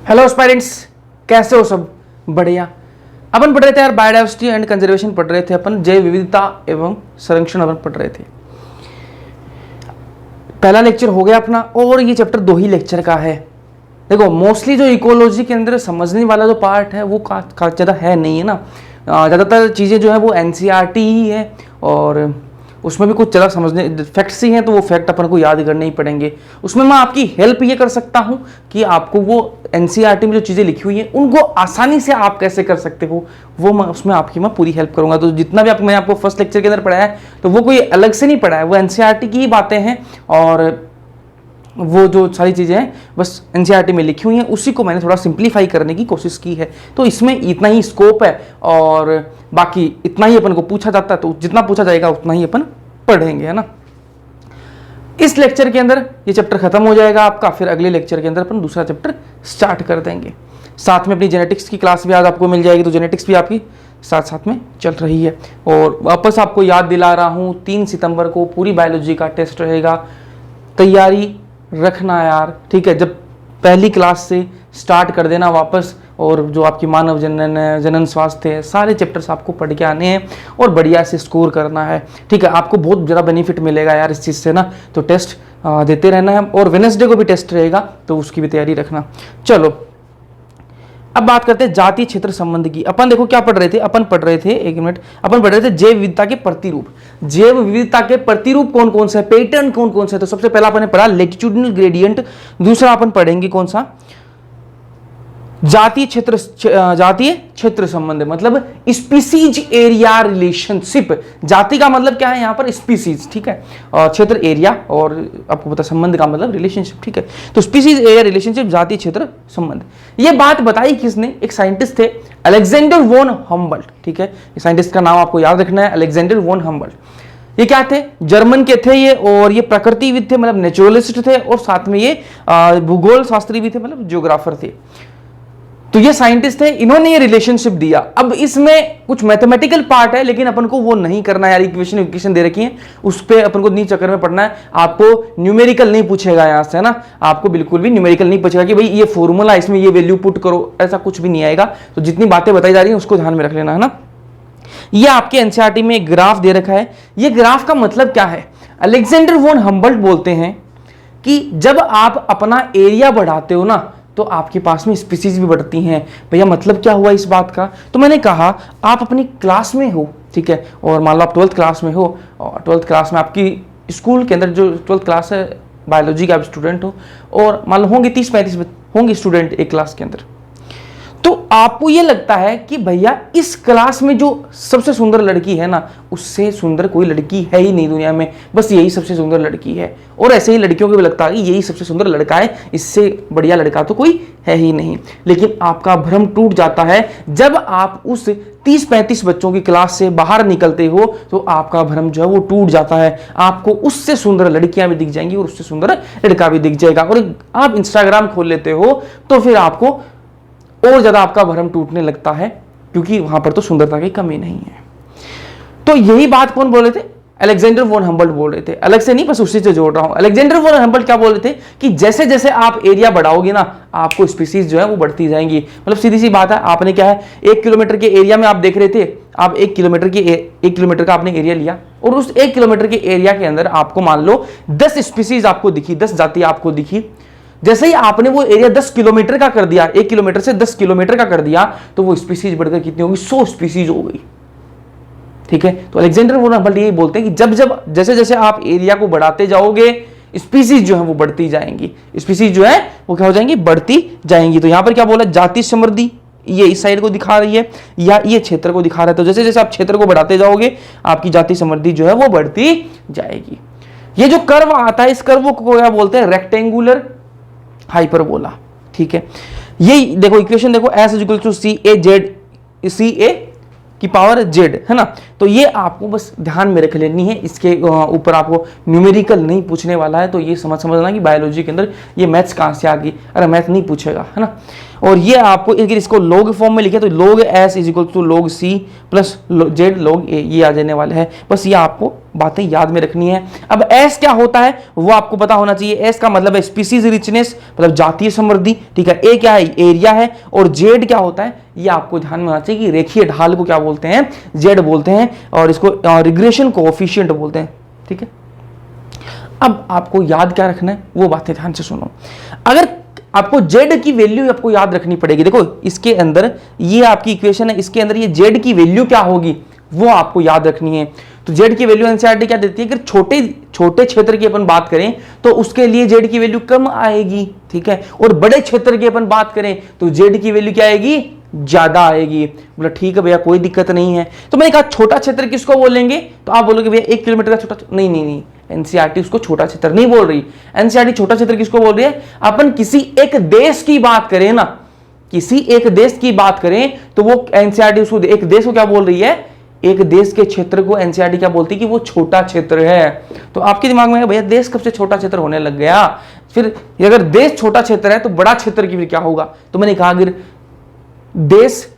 Hello aspirants, कैसे हो सब? बढ़िया। अपन पढ़ रहे थे यार बायोडाइवर्सिटी एंड कंजर्वेशन पढ़ रहे थे, अपन जैव विविधता एवं संरक्षण अपन पढ़ रहे थे। पहला लेक्चर हो गया अपना और ये चैप्टर 2 ही लेक्चर का है। देखो मोस्टली जो इकोलॉजी के अंदर समझने वाला जो पार्ट है वो ज़्यादा है नहीं है ना। ज़्यादातर चीज़ें जो है वो एनसीईआरटी ही है और उसमें भी कुछ ज़्यादा समझने फैक्ट्स ही हैं, तो वो फैक्ट अपन को याद करने ही पड़ेंगे। उसमें मैं आपकी हेल्प ये कर सकता हूँ कि आपको वो एनसीईआरटी में जो चीज़ें लिखी हुई हैं उनको आसानी से आप कैसे कर सकते हो, वो मैं उसमें आपकी मैं पूरी हेल्प करूँगा। तो जितना भी मैंने आपको फर्स्ट लेक्चर के अंदर पढ़ाया है तो वो कोई अलग से नहीं पढ़ा है, वो एनसीईआरटी की ही बातें हैं और वो जो सारी चीज़ें हैं बस एनसीईआरटी में लिखी हुई हैं, उसी को मैंने थोड़ा सिंप्लीफाई करने की कोशिश की है। तो इसमें इतना ही स्कोप है और बाकी इतना ही अपन को पूछा जाता है, तो जितना पूछा जाएगा उतना ही अपन पढ़ेंगे, है ना। इस लेक्चर के अंदर ये चैप्टर खत्म हो जाएगा आपका, फिर अगले लेक्चर के अंदर अपन दूसरा चैप्टर स्टार्ट कर देंगे। साथ में अपनी जेनेटिक्स की क्लास भी आज आपको मिल जाएगी, तो जेनेटिक्स भी आपकी साथ साथ में चल रही है। और वापस आपको याद दिला रहा हूँ 3 सितंबर को पूरी बायोलॉजी का टेस्ट रहेगा, तैयारी रखना यार, ठीक है। जब पहली क्लास से स्टार्ट कर देना वापस, और जो आपकी मानव जनन स्वास्थ्य है सारे चैप्टर्स आपको पढ़ के आने हैं और बढ़िया से स्कोर करना है, ठीक है। आपको बहुत ज़्यादा बेनिफिट मिलेगा यार इस चीज़ से ना, तो टेस्ट देते रहना है। और वेडनेसडे को भी टेस्ट रहेगा, तो उसकी भी तैयारी रखना। चलो अब बात करते हैं जातीय क्षेत्र संबंध की। अपन देखो क्या पढ़ रहे थे, अपन पढ़ रहे थे, एक मिनट, अपन पढ़ रहे थे जैव विविधता के प्रतिरूप। जैव विविधता के प्रतिरूप कौन कौन से, पैटर्न कौन कौन से। तो सबसे पहला अपन ने पढ़ा लैटिट्यूडिनल ग्रेडियंट, दूसरा अपन पढ़ेंगे कौन सा, जातीय क्षेत्र संबंध, मतलब स्पीसीज एरिया रिलेशनशिप। जाति का मतलब क्या है यहाँ पर, स्पीसीज, ठीक है, और क्षेत्र एरिया, और आपको पता संबंध का मतलब रिलेशनशिप, ठीक है। तो स्पीसीज एरिया रिलेशनशिप, जातीय क्षेत्र संबंध, ये बात बताई किसने, एक साइंटिस्ट थे अलेक्जेंडर वॉन हम्बोल्ट, ठीक है। साइंटिस्ट का नाम आपको याद रखना है, अलेक्जेंडर वॉन हम्बोल्ट। ये क्या थे, जर्मन के थे ये, और ये प्रकृतिविद थे, मतलब नेचुरलिस्ट थे, और साथ में ये भूगोल शास्त्री भी थे, मतलब ज्योग्राफर थे। तो ये साइंटिस्ट है, इन्होंने ये रिलेशनशिप दिया। अब इसमें कुछ मैथमेटिकल पार्ट है, लेकिन अपन को वो नहीं करना है यार। इक्वेशन दे रखी है, उस पे अपन को नहीं चक्कर में पड़ना है। आपको न्यूमेरिकल नहीं पूछेगा यहां से, है ना। आपको बिल्कुल भी न्यूमेरिकल नहीं पूछेगा कि भाई ये फॉर्मूला, इसमें ये वैल्यू पुट करो, ऐसा कुछ भी नहीं आएगा। तो जितनी बातें बताई जा रही है उसको ध्यान में रख लेना, है ना। ये आपके एनसीईआरटी में एक ग्राफ दे रखा है। ये ग्राफ का मतलब क्या है, अलेक्जेंडर वॉन हम्बोल्ट बोलते हैं कि जब आप अपना एरिया बढ़ाते हो ना, तो आपके पास में स्पीसीज भी बढ़ती हैं। भैया मतलब क्या हुआ इस बात का, तो मैंने कहा आप अपनी क्लास में हो, ठीक है, और मान लो आप 12th क्लास में हो, और 12th क्लास में आपकी स्कूल के अंदर जो 12th क्लास है बायोलॉजी का आप स्टूडेंट हो, और मान लो होंगे 30-35 होंगे स्टूडेंट एक क्लास के अंदर। तो आपको ये लगता है कि भैया इस क्लास में जो सबसे सुंदर लड़की है ना, उससे सुंदर कोई लड़की है ही नहीं दुनिया में, बस यही सबसे सुंदर लड़की है। और ऐसे ही लड़कियों को भी लगता है कि यही सबसे सुंदर लड़का है, इससे बढ़िया लड़का तो कोई है ही नहीं। लेकिन आपका भ्रम टूट जाता है जब आप उस 30-35 बच्चों की क्लास से बाहर निकलते हो, तो आपका भ्रम जो है वो टूट जाता है। आपको उससे सुंदर लड़कियां भी दिख जाएंगी और उससे सुंदर लड़का भी दिख जाएगा। और आप इंस्टाग्राम खोल लेते हो तो फिर आपको और ज्यादा आपका भ्रम टूटने लगता है, क्योंकि वहां पर तो सुंदरता की कमी नहीं है। तो यही बात कौन बोल रहे थे, अलेक्जेंडर वॉन हम्बोल्ट बोल रहे थे। अलग से नहीं, बस उसी से जोड़ रहा हूं। अलेक्जेंडर वॉन हम्बोल्ट क्या बोल रहे थे कि जैसे जैसे आप एरिया बढ़ाओगे ना, आपको स्पीसीज जो है वो बढ़ती जाएंगी। मतलब सीधी सी बात है, आपने क्या है 1 किलोमीटर के एरिया में आप देख रहे थे, आप 1 किलोमीटर का आपने एरिया लिया, और उस 1 किलोमीटर के एरिया के अंदर आपको मान लो 10 स्पीसीज आपको दिखी, 10 जाति आपको दिखी। जैसे ही आपने वो एरिया 10 किलोमीटर का कर दिया, 1 किलोमीटर से 10 किलोमीटर का कर दिया, तो वो स्पीसीज बढ़कर कितनी होगी, 100 स्पीसीज हो गई, ठीक है। तो अलेक्जेंडर वॉन हम्बोल्ट यही बोलते हैं कि जब जैसे जैसे आप एरिया को बढ़ाते जाओगे, स्पीसीज जो है वो बढ़ती जाएंगी। स्पीसीज जो है वो क्या हो जाएंगी, बढ़ती जाएंगी। तो यहां पर क्या बोला, जाति समृद्धि ये इस साइड को दिखा रही है, या ये क्षेत्र को दिखा रहा है। तो जैसे जैसे आप क्षेत्र को बढ़ाते जाओगे, आपकी जाति समृद्धि जो है वो बढ़ती जाएगी। ये जो कर्व आता है, इस कर्व को क्या बोलते हैं, रेक्टेंगुलर हाइपरबोला, ठीक है। यही देखो इक्वेशन देखो, S = CA की पावर Z, है ना। तो ये आपको बस ध्यान में रख लेनी है, इसके ऊपर आपको न्यूमेरिकल नहीं पूछने वाला है। तो ये समझना कि बायोलॉजी के अंदर ये मैथ्स कहाँ से आ गई, अरे मैथ नहीं पूछेगा, है ना। और ये आपको अगर इसको log फॉर्म में लिखे तो log s is equal to log c plus z log a, ये आ जाने वाला है। बस ये आपको बातें याद में रखनी है। अब s क्या होता है वो आपको पता होना चाहिए। s का मतलब है स्पीसीज रिचनेस, मतलब जातीय समृद्धि, ठीक है। a क्या है, एरिया है। और z क्या होता है ये आपको ध्यान में आना चाहिए कि रेखीय ढाल को क्या बोलते हैं, z बोलते हैं, और इसको रिग्रेशन कोएफिशिएंट बोलते हैं, ठीक है। अब आपको याद क्या रखना है वो बातें ध्यान से सुनो। अगर आपको z की वैल्यू आपको याद रखनी पड़ेगी, देखो इसके अंदर ये आपकी इक्वेशन है, इसके अंदर ये z की वैल्यू क्या होगी वो आपको याद रखनी है। तो z की वैल्यू एनसीईआरटी क्या देती है, अगर छोटे छोटे क्षेत्र की अपन बात करें तो उसके लिए z की वैल्यू कम आएगी, ठीक है। और बड़े क्षेत्र की अपन बात करें तो z की वैल्यू क्या आएगी, ज्यादा आएगी। बोला ठीक है भैया कोई दिक्कत नहीं है। तो मैंने कहा छोटा क्षेत्र किसको बोलेंगे, तो आप बोलोगे भैया 1 किलोमीटर का छोटा, नहीं नहीं नहीं, एनसीईआरटी उसको छोटा क्षेत्र नहीं बोल रही। एनसीईआरटी छोटा क्षेत्र किसको बोल रही है, अपन किसी एक देश की बात करें ना, किसी एक देश की बात करें तो वो एनसीईआरटी उसको एक देश को क्या बोल रही है, एक देश के क्षेत्र को एनसीईआरटी क्या बोलती है कि वो छोटा क्षेत्र है। तो आपके दिमाग में भैया देश कब से छोटा क्षेत्र होने लग गया, फिर अगर देश छोटा क्षेत्र है तो बड़ा क्षेत्र की फिर क्या होगा। तो मैंने कहा अगर देश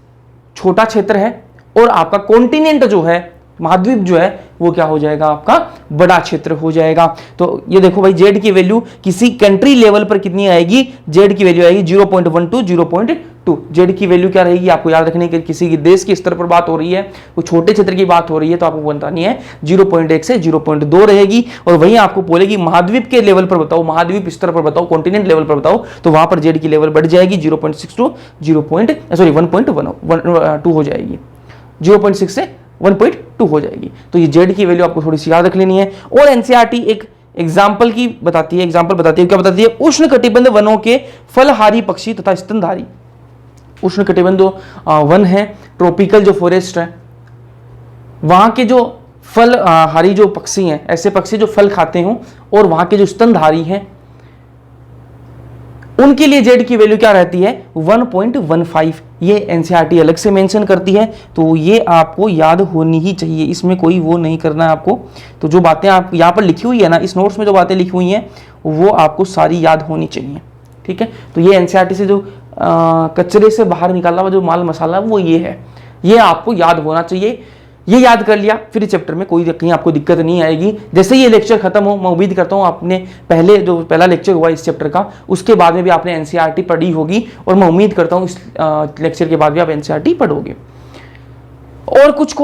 छोटा क्षेत्र है और आपका कॉन्टिनेंट जो है, महाद्वीप जो है वो क्या हो जाएगा, आपका बड़ा क्षेत्र हो जाएगा। तो ये देखो भाई जेड की वैल्यू किसी कंट्री लेवल पर कितनी आएगी, जेड की वैल्यू आएगी 0.12 0.2। जेड की वैल्यू क्या रहेगी आपको याद रखने की, किसी की देश के स्तर पर बात हो रही है, वो छोटे क्षेत्र की बात हो रही है तो आपको बतानी है 0.1 से 0.2 रहेगी। और वहीं आपको बोलेगी महाद्वीप के लेवल पर बताओ, महाद्वीप स्तर पर बताओ, कॉन्टिनेंट लेवल पर बताओ, तो वहां पर जेड की लेवल बढ़ जाएगी 0.6 टू 1.2 हो जाएगी, 0.6 से 1.2 हो जाएगी। तो ये जेड की वैल्यू आपको थोड़ी सी याद रख लेनी है। और एनसीईआरटी एक एग्जाम्पल की बताती है, एग्जाम्पल बताती है, क्या बताती है, उष्ण कटिबंध वनों के फलहारी पक्षी तथा स्तनधारी, उष्ण कटिबंध वन है, ट्रॉपिकल जो फॉरेस्ट है, वहां के जो फलहारी जो पक्षी हैं, ऐसे पक्षी जो फल खाते हो, और वहां के जो स्तनधारी हैं उनके लिए जेड की वैल्यू क्या रहती है 1.15। ये एनसीईआरटी अलग से मेंशन करती है, तो ये आपको याद होनी ही चाहिए, इसमें कोई वो नहीं करना है आपको। तो जो बातें आप यहाँ पर लिखी हुई है ना, इस नोट्स में जो बातें लिखी हुई हैं वो आपको सारी याद होनी चाहिए, ठीक है। तो ये एनसीईआरटी से जो कचरे से बाहर निकाला हुआ जो माल मसाला वो ये है, ये आपको याद होना चाहिए। ये याद कर लिया फिर चैप्टर में कोई कहीं आपको दिक्कत नहीं आएगी। जैसे ये लेक्चर खत्म हो, मैं उम्मीद करता हूँ आपने पहला लेक्चर हुआ इस चैप्टर का, उसके बाद में भी आपने एनसीईआरटी पढ़ी होगी, और मैं उम्मीद करता हूँ इस लेक्चर के बाद भी आप एनसीईआरटी पढ़ोगे। और कुछ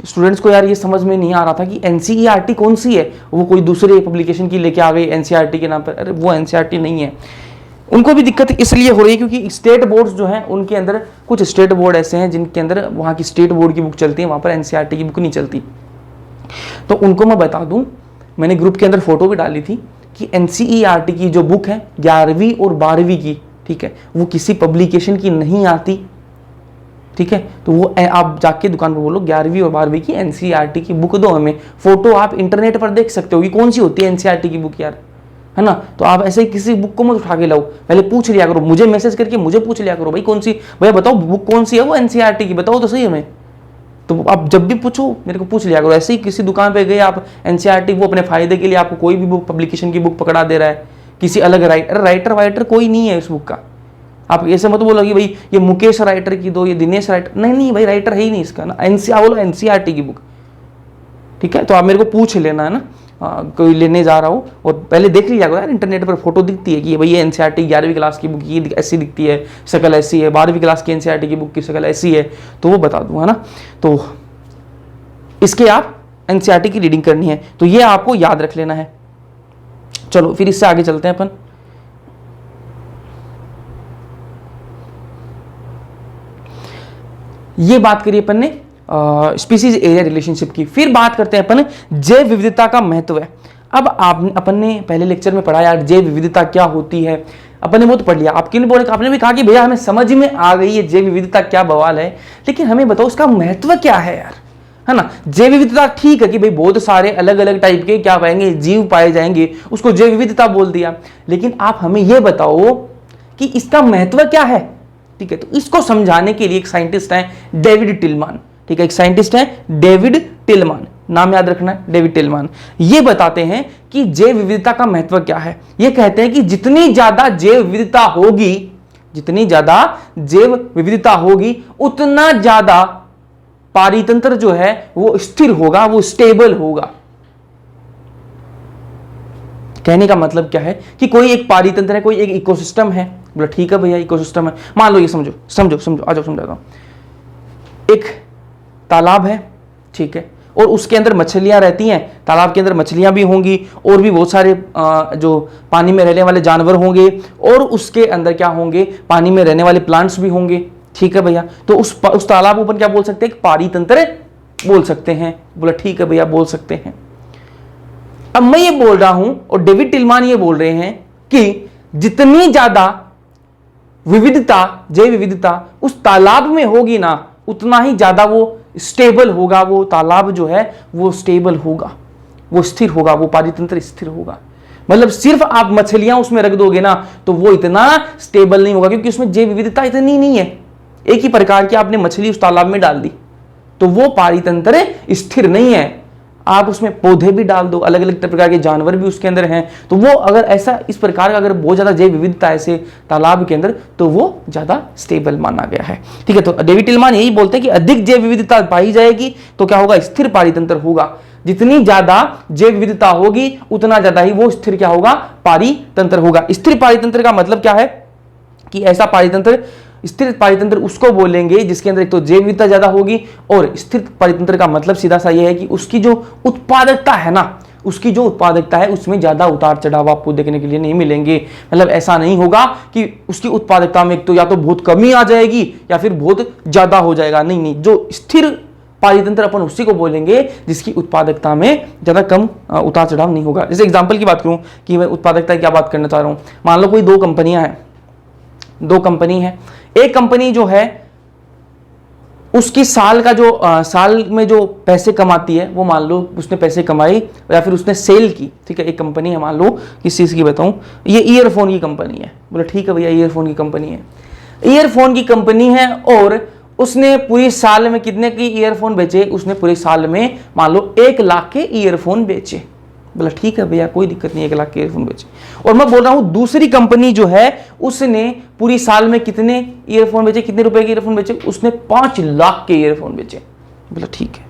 स्टूडेंट्स को यार ये समझ में नहीं आ रहा था कि एनसीईआरटी कौन सी है, वो कोई दूसरे पब्लिकेशन की लेके आ गई एनसीईआरटी के नाम पर। अरे वो एनसीईआरटी नहीं है, उनको भी दिक्कत इसलिए हो रही है क्योंकि स्टेट बोर्ड्स जो हैं उनके अंदर कुछ स्टेट बोर्ड ऐसे हैं जिनके अंदर वहाँ की स्टेट बोर्ड की बुक चलती है, वहाँ पर एनसीईआरटी की बुक नहीं चलती। तो उनको मैं बता दूं, मैंने ग्रुप के अंदर फोटो भी डाली थी कि एनसीईआरटी की जो बुक है 11वीं और 12वीं की, ठीक है, वो किसी पब्लिकेशन की नहीं आती, ठीक है। तो वो आप जाके दुकान पर बोलो 11वीं और 12वीं की एनसीईआरटी की बुक दो हमें। फोटो आप इंटरनेट पर देख सकते हो कि कौन सी होती है एनसीईआरटी की बुक यार, है ना। तो आप ऐसे किसी बुक को मत उठा के लाओ, पहले पूछ लिया करो, मुझे मैसेज करके मुझे पूछ लिया करो, भाई कौन सी, भैया बताओ बुक कौन सी है वो एनसीईआरटी की, बताओ तो सही हमें। तो आप जब भी पूछो मेरे को पूछ लिया करो। ऐसे ही किसी दुकान पे गए आप, एनसीईआरटी वो अपने फायदे के लिए आपको कोई भी बुक पब्लिकेशन की बुक पकड़ा दे रहा है, किसी अलग राइटर वाइटर कोई नहीं है इस बुक का। आप ऐसे मत बोलो कि भाई ये मुकेश राइटर की दो, ये दिनेश राइटर, नहीं भाई राइटर है ही नहीं इसका ना, बोलो एनसीईआरटी की बुक, ठीक है। तो आप मेरे को पूछ लेना, है ना, कोई लेने जा रहा हो और पहले देख लिया यार, इंटरनेट पर फोटो दिखती है कि भाई ये एनसीईआरटी 11वीं क्लास की बुक ये ऐसी दिखती है, शक्ल ऐसी है, 12वीं क्लास की एनसीईआरटी की बुक की शक्ल ऐसी है, तो वो बता दूं, है ना। तो इसके आप एनसीईआरटी की रीडिंग करनी है, तो ये आपको याद रख लेना है। चलो फिर इससे आगे चलते हैं अपन। ये बात करिए अपन ने स्पीसीज एरिया रिलेशनशिप की। फिर बात करते हैं अपन जैव विविधता का महत्व है। अब अपन ने पहले लेक्चर में पढ़ा यार जैव विविधता क्या होती है, अपन ने वो तो पढ़ लिया। आपके लिए बोले, आपने भी कहा कि भैया हमें समझ में आ गई है जैव विविधता क्या बवाल है, लेकिन हमें बताओ उसका महत्व क्या है यार, है ना। जैव विविधता ठीक है कि भाई बहुत सारे अलग अलग टाइप के क्या पाएंगे, जीव पाए जाएंगे, उसको जैव विविधता बोल दिया, लेकिन आप हमें यह बताओ कि इसका महत्व क्या है, ठीक है। तो इसको समझाने के लिए एक साइंटिस्ट है डेविड टिलमान, ठीक है, एक साइंटिस्ट है डेविड टिलमान, नाम याद रखना है डेविड टिलमान। ये बताते हैं कि जैव विविधता का महत्व क्या है। ये कहते हैं कि जितनी ज्यादा जैव विविधता होगी जितनी ज्यादा जैव विविधता होगी उतना ज्यादा पारितंत्र जो है वो स्थिर होगा, वो स्टेबल होगा। कहने का मतलब क्या है कि कोई एक पारितंत्र है, कोई एक इकोसिस्टम है। बोला ठीक है भैया इकोसिस्टम है, मान लो ये समझो समझो समझो, आ जाओ समझाता हूं। एक तालाब है, ठीक है, और उसके अंदर मछलियां रहती हैं, तालाब के अंदर मछलियां भी होंगी और भी बहुत सारे जो पानी में रहने वाले जानवर होंगे, और उसके अंदर क्या होंगे, पानी में रहने वाले प्लांट्स भी होंगे, ठीक है भैया। तो उस तालाब ऊपर क्या बोल सकते हैं, पारितंत्र बोल सकते हैं। बोला ठीक है भैया बोल सकते हैं। अब मैं ये बोल रहा हूं और डेविड टिलमान ये बोल रहे हैं कि जितनी ज्यादा विविधता, जैव विविधता उस तालाब में होगी ना, उतना ही ज्यादा वो स्टेबल होगा, वो तालाब जो है वो स्टेबल होगा, वो स्थिर होगा, वो पारितंत्र स्थिर होगा। मतलब सिर्फ आप मछलियां उसमें रख दोगे ना तो वो इतना स्टेबल नहीं होगा, क्योंकि उसमें जैव विविधता इतनी नहीं है। एक ही प्रकार की आपने मछली उस तालाब में डाल दी तो वो पारितंत्र स्थिर नहीं है। आप उसमें पौधे भी डाल दो, अलग अलग प्रकार के जानवर भी उसके अंदर हैं, तो वो अगर ऐसा इस प्रकार का अगर बहुत ज्यादा जैव विविधता ऐसे तालाब के अंदर तो वो ज्यादा स्टेबल माना गया है। ठीक है, तो डेविड टिलमान यही बोलते हैं कि अधिक जैव विविधता पाई जाएगी तो क्या होगा, स्थिर पारितंत्र होगा। जितनी ज्यादा जैव विविधता होगी उतना ज्यादा ही वो स्थिर क्या होगा, पारितंत्र होगा। स्थिर पारितंत्र का मतलब क्या है कि ऐसा पारितंत्र, स्थिर पारितंत्र उसको बोलेंगे जिसके अंदर एक तो जैव विविधता ज्यादा होगी, और स्थिर पारितंत्र का मतलब सीधा सा यह है कि उसकी जो उत्पादकता है ना, उसकी जो उत्पादकता है उसमें ज्यादा उतार चढ़ाव आपको देखने के लिए नहीं मिलेंगे। मतलब ऐसा नहीं होगा कि उसकी उत्पादकता में एक तो या तो बहुत कमी आ जाएगी या फिर बहुत ज्यादा हो जाएगा। नहीं नहीं, जो स्थिर पारितंत्र अपन उसी को बोलेंगे जिसकी उत्पादकता में ज्यादा कम उतार चढ़ाव नहीं होगा। जैसे एग्जाम्पल की बात करूं कि मैं उत्पादकता की क्या बात करना चाह रहा हूं, मान लो कोई दो कंपनियां हैं, दो कंपनी है। एक कंपनी जो है उसकी साल का जो साल में जो पैसे कमाती है वो, मान लो उसने पैसे कमाई या फिर उसने सेल की, ठीक है। एक कंपनी है, मान लो किस चीज की बताऊं, ये ईयरफोन की कंपनी है। बोले ठीक है भैया ईयरफोन की कंपनी है, ईयरफोन की कंपनी है, और उसने पूरी साल में कितने की ईयरफोन बेचे, उसने पूरे साल में मान लो 1 लाख के ईयरफोन बेचे। बोला ठीक है भैया कोई दिक्कत नहीं, 1 लाख के ईयरफोन बेचे। और मैं बोल रहा हूं दूसरी कंपनी जो है उसने पूरी साल में कितने ईयरफोन बेचे, कितने रुपए के ईयरफोन बेचे, उसने 5 लाख के ईयरफोन बेचे। बोला ठीक है।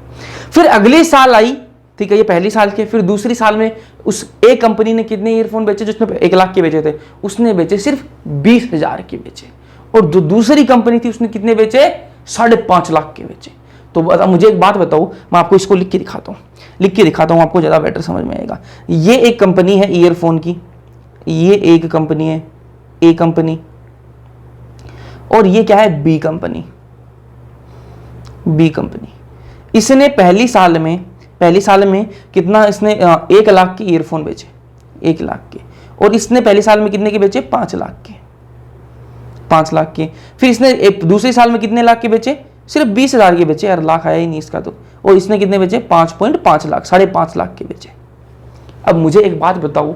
फिर अगले साल आई, ठीक है, ये पहली साल के, फिर दूसरी साल में उस एक कंपनी ने कितने ईयरफोन बेचे, जिसने 1 लाख के बेचे थे, उसने बेचे सिर्फ 20,000 के बेचे। और जो दूसरी कंपनी थी उसने कितने बेचे, 5.5 लाख के बेचे। तो मुझे एक बात बताओ, मैं आपको इसको लिख के दिखाता हूं, आपको ज्यादा बेटर समझ में आएगा। ये एक कंपनी है ईयरफोन की, ये एक कंपनी है, ए कंपनी, और ये क्या है, बी कंपनी। इसने पहली साल में कितना, इसने 1 लाख के ईयरफोन बेचे, 1 लाख के, और इसने पहले साल में कितने के बेचे, 5 लाख के, 5 लाख के। फिर इसने दूसरे साल में कितने लाख के बेचे, सिर्फ 20,000 के बेचे, यार लाख आया ही नहीं इसका तो। और इसने कितने बेचे, 5.5 लाख, 5.5 लाख के बेचे। अब मुझे एक बात बताओ,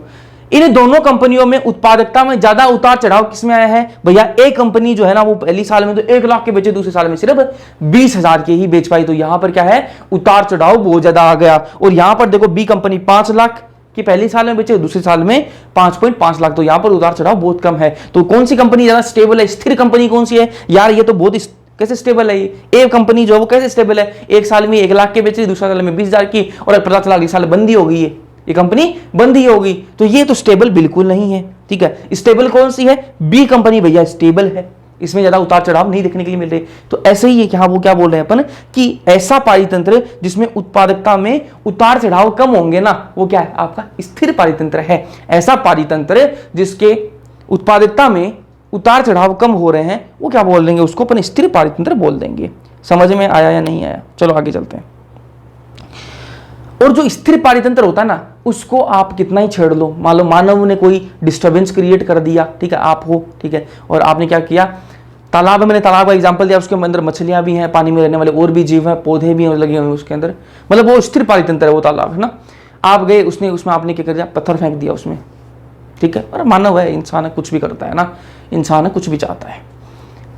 इन दोनों कंपनियों में उत्पादकता में ज्यादा उतार चढ़ाव किसमें आया है भैया, एक कंपनी जो है ना वो पहली साल में तो 1 लाख के बेचे, दूसरे साल में सिर्फ 20,000 के ही बेच पाई। तो यहां पर क्या है, उतार चढ़ाव बहुत ज्यादा आ गया। और यहां पर देखो बी कंपनी 5 लाख कि पहली साल में बेचे, दूसरे साल में 5.5 लाख, तो यहां पर उतार चढ़ाव बहुत कम है। तो कौन सी कंपनी ज्यादा स्टेबल है, स्थिर कंपनी कौन सी है यार, ये तो बहुत कैसे स्टेबल है, ये कंपनी जो है वो कैसे स्टेबल है, एक साल में 1 लाख के बेचे, दूसरे साल में 20,000 की, और पता चला अगले साल बंद ही हो गई, ये कंपनी बंद ही होगी। तो ये तो स्टेबल बिल्कुल नहीं है। ठीक है, स्टेबल कौन सी है, बी कंपनी भैया स्टेबल है, इसमें ज्यादा उतार चढ़ाव नहीं देखने के लिए मिल रहे। तो ऐसे ही है कि हाँ, वो क्या बोल रहे हैं अपन कि ऐसा पारितंत्र जिसमें उत्पादकता में उतार चढ़ाव कम होंगे ना, वो क्या है, आपका स्थिर पारितंत्र है। ऐसा पारितंत्र जिसके उत्पादकता में उतार चढ़ाव कम हो रहे हैं वो क्या बोल देंगे, उसको अपन स्थिर पारितंत्र बोल देंगे। समझ में आया या नहीं आया, चलो आगे चलते हैं। और जो स्थिर पारितंत्र होता है ना, उसको आप कितना ही छेड़ लो, मान लो मानव ने कोई डिस्टर्बेंस क्रिएट कर दिया, ठीक है, आप हो, ठीक है, और आपने क्या किया, तालाब है, मैंने तालाब का एग्जांपल दिया, उसके अंदर मछलियां भी हैं, पानी में रहने वाले और भी जीव हैं, पौधे भी लगे हुए उसके अंदर, मतलब वो स्थिर पारितंत्र है वो तालाब, है ना। आप गए उसमें आपने क्या कर दिया, पत्थर फेंक दिया उसमें, ठीक है, और मानव है, इंसान है, कुछ भी करता है ना, इंसान है, कुछ भी चाहता है।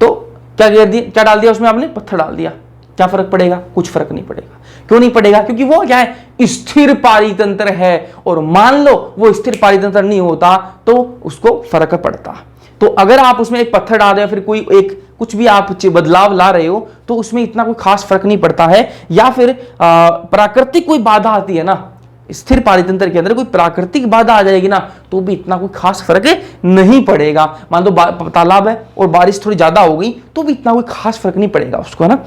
तो क्या कर दिया, क्या डाल दिया उसमें आपने, पत्थर डाल दिया, क्या फर्क पड़ेगा, कुछ फर्क नहीं पड़ेगा। क्यों नहीं पड़ेगा, क्योंकि वो क्या है, स्थिर पारितंत्र है। और मान लो वो स्थिर पारितंत्र नहीं होता तो उसको फर्क पड़ता। तो अगर आप उसमें एक पत्थर डाल रहे हो, फिर कोई एक कुछ भी आप बदलाव ला रहे हो, तो उसमें इतना कोई खास फर्क नहीं पड़ता है। या फिर प्राकृतिक कोई बाधा आती है ना, स्थिर पारितंत्र के अंदर कोई प्राकृतिक बाधा आ जाएगी ना, तो भी इतना कोई खास फर्क नहीं पड़ेगा। मान लो तालाब है और बारिश थोड़ी ज्यादा हो गई, तो भी इतना कोई खास फर्क नहीं पड़ेगा उसको, है ना।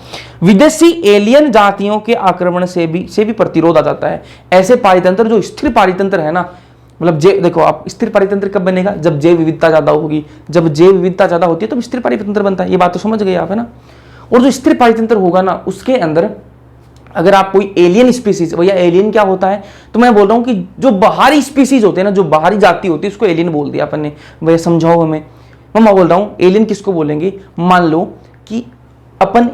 विदेशी एलियन जातियों के आक्रमण से भी प्रतिरोध आ जाता है। ऐसे पारितंत्र जो स्थिर पारितंत्र है ना, मतलब देखो आप, स्थिर पारितंत्र कब बनेगा, जब जैव विविधता ज्यादा होगी। जब जैव विविधता ज्यादा होती है तो स्थिर पारितंत्र बनता है। ये बात तो समझ गए आप, है ना। और जो स्थिर पारितंत्र होगा ना, उसके अंदर अगर आप कोई एलियन स्पीसीज, भैया एलियन क्या होता है, तो मैं बोल रहा हूं कि जो बाहरी स्पीसीज होते हैं ना, जो बाहरी जाति होती है, उसको एलियन बोल दिया अपन ने। भैया समझाओ हमें। मैं बोल रहा हूं एलियन किसको बोलेंगे। मान लो कि अपन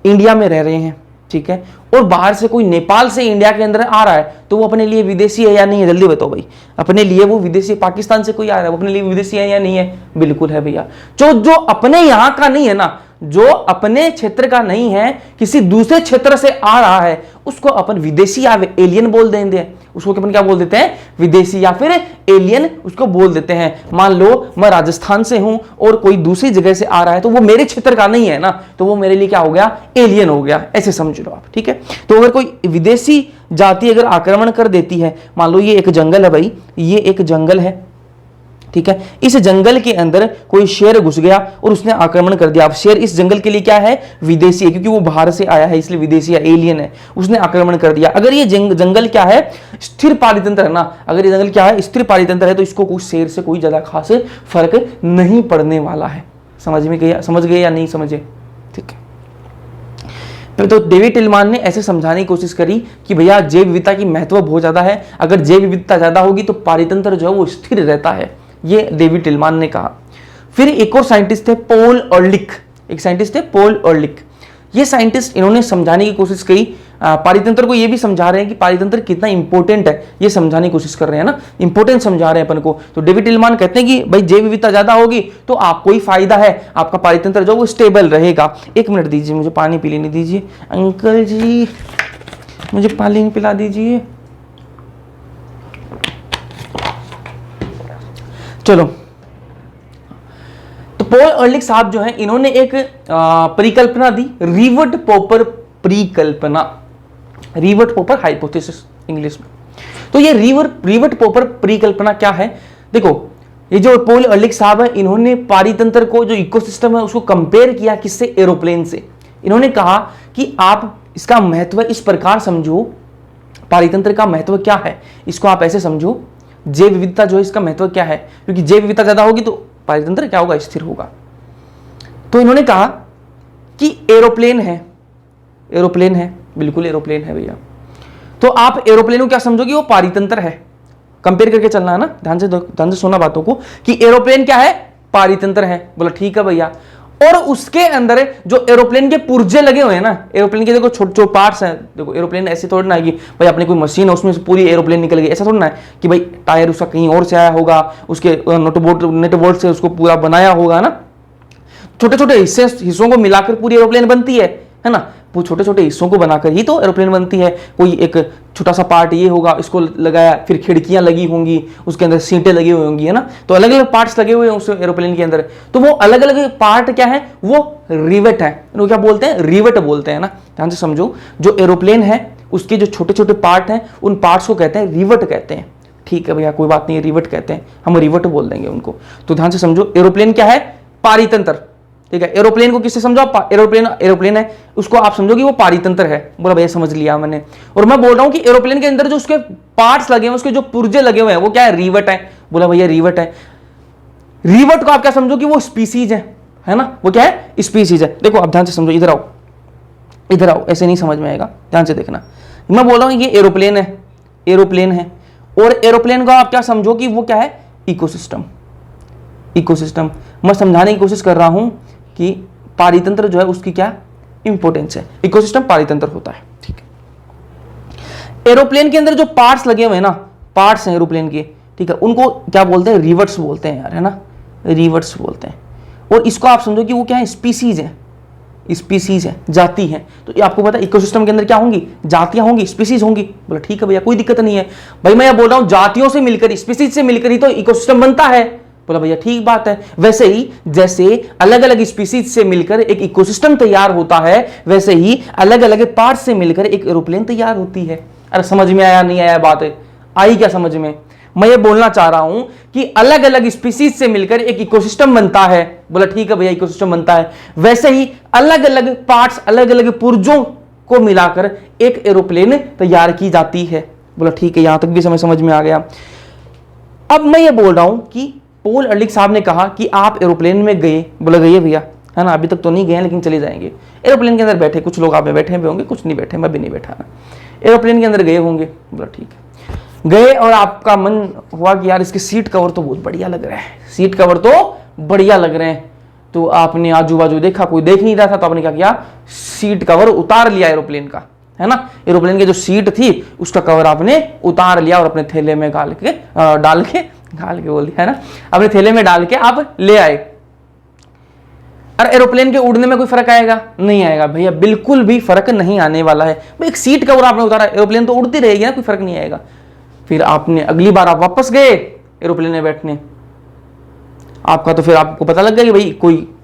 इंडिया में रह रहे हैं, ठीक है, और बाहर से कोई नेपाल से इंडिया के अंदर आ रहा है, तो वो अपने लिए विदेशी है या नहीं है, जल्दी बताओ भाई। अपने लिए वो विदेशी, पाकिस्तान से कोई आ रहा है, वो अपने लिए विदेशी है या नहीं है, बिल्कुल है भैया। जो अपने यहां का नहीं है ना, जो अपने क्षेत्र का नहीं है, किसी दूसरे क्षेत्र से आ रहा है, उसको अपन विदेशी या एलियन बोल देंगे। उसको अपन क्या बोल देते हैं, विदेशी या फिर एलियन उसको बोल देते हैं। मान लो मैं राजस्थान से हूं और कोई दूसरी जगह से आ रहा है, तो वो मेरे क्षेत्र का नहीं है ना, तो वो मेरे लिए क्या हो गया, एलियन हो गया। ऐसे समझ लो आप, ठीक है। तो अगर कोई विदेशी जाति अगर आक्रमण कर देती है, मान लो ये एक जंगल है भाई, ये एक जंगल है, ठीक है, इस जंगल के अंदर कोई शेर घुस गया और उसने आक्रमण कर दिया। अब शेर इस जंगल के लिए क्या है, विदेशी है, क्योंकि वो बाहर से आया है, इसलिए विदेशी है, एलियन है, उसने आक्रमण कर दिया। अगर ये जंगल क्या है, स्थिर पारितंत्र है ना, अगर ये जंगल क्या है, स्थिर पारितंत्र है, तो इसको कुछ शेर से कोई ज्यादा खास फर्क नहीं पड़ने वाला है। समझ गए या नहीं समझे, ठीक है। तो डेविड टिलमान ने ऐसे समझाने की कोशिश करी कि भैया जैव विविधता की महत्व बहुत ज्यादा है, अगर जैव विविधता ज्यादा होगी तो पारितंत्र जो है वो स्थिर रहता है, ये डेविड टिलमान ने कहा। फिर एक और साइंटिस्ट थे पॉल अर्लिख, एक साइंटिस्ट थे पॉल अर्लिख। ये साइंटिस्ट इन्होंने समझाने की कोशिश की, पारितंत्र को ये भी समझा रहे हैं कि पारितंत्र कितना इंपॉर्टेंट है, ये समझाने की कोशिश कर रहे हैं ना, इंपॉर्टेंट समझा रहे हैं अपन को। तो डेविड टिलमान कहते हैं कि भाई जैव विविधता ज्यादा होगी तो आपको ही फायदा है, आपका पारितंत्र जो वो स्टेबल रहेगा। एक मिनट दीजिए, मुझे पानी पी लेने दीजिए। अंकल जी मुझे पानी पिला दीजिए। चलो, तो पॉल अर्लिख साहब जो है, इन्होंने एक परिकल्पना दी, रिवर्ट पॉपर परिकल्पना, रिवर्ट पॉपर हाइपोथेसिस इंग्लिश में। तो ये रिवर्ट पॉपर परिकल्पना क्या है, देखो ये जो पॉल अर्लिख साहब है, इन्होंने पारितंत्र को, जो इकोसिस्टम है, उसको कंपेयर किया किससे, एरोप्लेन से। इन्होंने कहा कि आप इसका महत्व इस प्रकार समझो, पारितंत्र का महत्व क्या है, इसको आप ऐसे समझो, जैव विविधता जो है इसका महत्व क्या है, क्योंकि जैव विविधता ज्यादा होगी तो पारितंत्र क्या होगा, स्थिर होगा। तो इन्होंने कहा कि एरोप्लेन है, एरोप्लेन है, बिल्कुल एरोप्लेन है भैया। तो आप एरोप्लेन को क्या समझोगे, वो पारितंत्र है। कंपेयर करके चलना है ना, ध्यान से सुना बातों को, कि एरोप्लेन क्या है, पारितंत्र है। बोला ठीक है भैया। और उसके अंदर जो एरोप्लेन के पुर्जे लगे हुए हैं ना, एरोप्लेन के देखो छोटे छोटे पार्ट्स हैं। देखो एरोप्लेन ऐसे थोड़ी ना है कि भाई अपनी कोई मशीन है उसमें से पूरी एरोप्लेन निकल गई, ऐसा थोड़ा ना है कि भाई टायर उसका कहीं और से आया होगा, उसके नेटबोल्ट से उसको पूरा बनाया होगा ना। छोटे छोटे हिस्सों को मिलाकर पूरी एरोप्लेन बनती है ना। वो छोटे छोटे हिस्सों को बनाकर ही तो एरोप्लेन बनती है। कोई एक छोटा सा पार्ट ये होगा, इसको लगाया, फिर खिड़कियां लगी होंगी, उसके अंदर सीटें लगी हुई होंगी, है ना। तो अलग अलग पार्ट्स लगे हुए हैं उस एरोप्लेन के अंदर। तो वो अलग अलग पार्ट क्या है, वो रिवेट है। इनको क्या बोलते हैं, रिवेट बोलते हैं ना। ध्यान से समझो, जो एरोप्लेन है उसके जो छोटे छोटे पार्ट हैं, उन पार्ट्स को कहते हैं रिवेट कहते हैं। ठीक है भैया, कोई बात नहीं, रिवेट कहते हैं, हम रिवेट बोल देंगे उनको। तो ध्यान से समझो, एरोप्लेन क्या है, पारितंत्र। ठीक है, एरोप्लेन को किससे समझो, एरोप्लेन है, उसको आप समझो कि वो पारितंत्र है। बोला भैया समझ लिया मैंने। और मैं बोल रहा हूं कि एरोप्लेन के अंदर जो उसके पार्ट्स लगे हैं, उसके जो पुर्जे लगे हुए हैं, वो क्या है, रिवेट है। बोला भैया रिवेट है। रिवेट को आप क्या समझो कि वो स्पीसीज है ना, वो क्या है, स्पीसीज है। देखो आप ध्यान से समझो, इधर आओ, इधर आओ, ऐसे नहीं समझ में आएगा, ध्यान से देखना। मैं बोल रहा हूं ये एरोप्लेन है, एरोप्लेन है, और एरोप्लेन को आप क्या समझो कि वो क्या है, इकोसिस्टम। इकोसिस्टम मैं समझाने की कोशिश कर रहा हूं कि पारितंत्र जो है उसकी क्या इंपॉर्टेंस है। इकोसिस्टम पारितंत्र होता है। ठीक है, एरोप्लेन के अंदर जो पार्ट्स लगे हुए हैं ना, पार्ट्स हैं एरोप्लेन के, ठीक है, उनको क्या बोलते हैं, रिवर्ट्स बोलते हैं यार, है ना, रिवर्ट्स बोलते हैं। और इसको आप समझो कि वो क्या है, स्पीसीज है, स्पीसीज है, जाति है। तो ये आपको पता है इकोसिस्टम के अंदर क्या होंगी, जातियां होंगी, स्पीसीज होंगी। बोला ठीक है भैया, कोई दिक्कत नहीं है भाई। मैं ये बोल रहा हूं जातियों से मिलकर, स्पीसीज से मिलकर ही तो इकोसिस्टम बनता है। बोला भैया ठीक बात है। वैसे ही जैसे अलग अलग स्पीसीज से मिलकर एक इकोसिस्टम तैयार होता है, वैसे ही अलग अलग पार्ट से मिलकर एक एरोप्लेन तैयार होती है। अरे समझ में आया नहीं आया बात है? आई क्या समझ में? मैं ये बोलना चाह रहा हूं कि अलग अलग स्पीसीज से मिलकर एक इकोसिस्टम बनता है। बोला ठीक है भैया इकोसिस्टम बनता है। वैसे ही अलग अलग पार्ट्स, अलग अलग पुर्जों को मिलाकर एक एरोप्लेन तैयार की जाती है। बोला ठीक है, यहां तक भी समझ में आ गया। अब मैं ये बोल रहा हूं कि पॉल अर्लिख साहब ने कहा कि आप एरोप्लेन में गए। बोला गए भैया, है ना, अभी तक तो नहीं गए लेकिन चले जाएंगे। एरोप्लेन के अंदर बैठे, कुछ लोग आप में बैठे भी होंगे, कुछ नहीं बैठे, मैं भी नहीं बैठा ना। एरोप्लेन के अंदर गए होंगे। बोला ठीक है, गए और आपका मन हुआ कि यार इसके सीट कवर तो बहुत बढ़िया लग रहा है, सीट कवर तो बढ़िया लग रहे हैं। तो आपने आजू बाजू देखा, कोई देख नहीं रहा था, तो आपने क्या किया, सीट कवर उतार लिया एरोप्लेन का, है ना। एरोप्लेन की जो सीट थी उसका कवर आपने उतार लिया और अपने थैले में डाल के बोल दिया, है ना, अपने थैले में डाल के आप ले आए। और एरोप्लेन के उड़ने में कोई फर्क आएगा? नहीं आएगा भैया, बिल्कुल भी फर्क नहीं आने वाला है। भाई एक सीट कवर आपने उतारा, एरोप्लेन तो उड़ती रहेगी ना, कोई फर्क नहीं आएगा। फिर आपने अगली बार आप वापस गए एरोप्लेन में बैठने, आपका तो फिर आपको पता लग गया कि भाई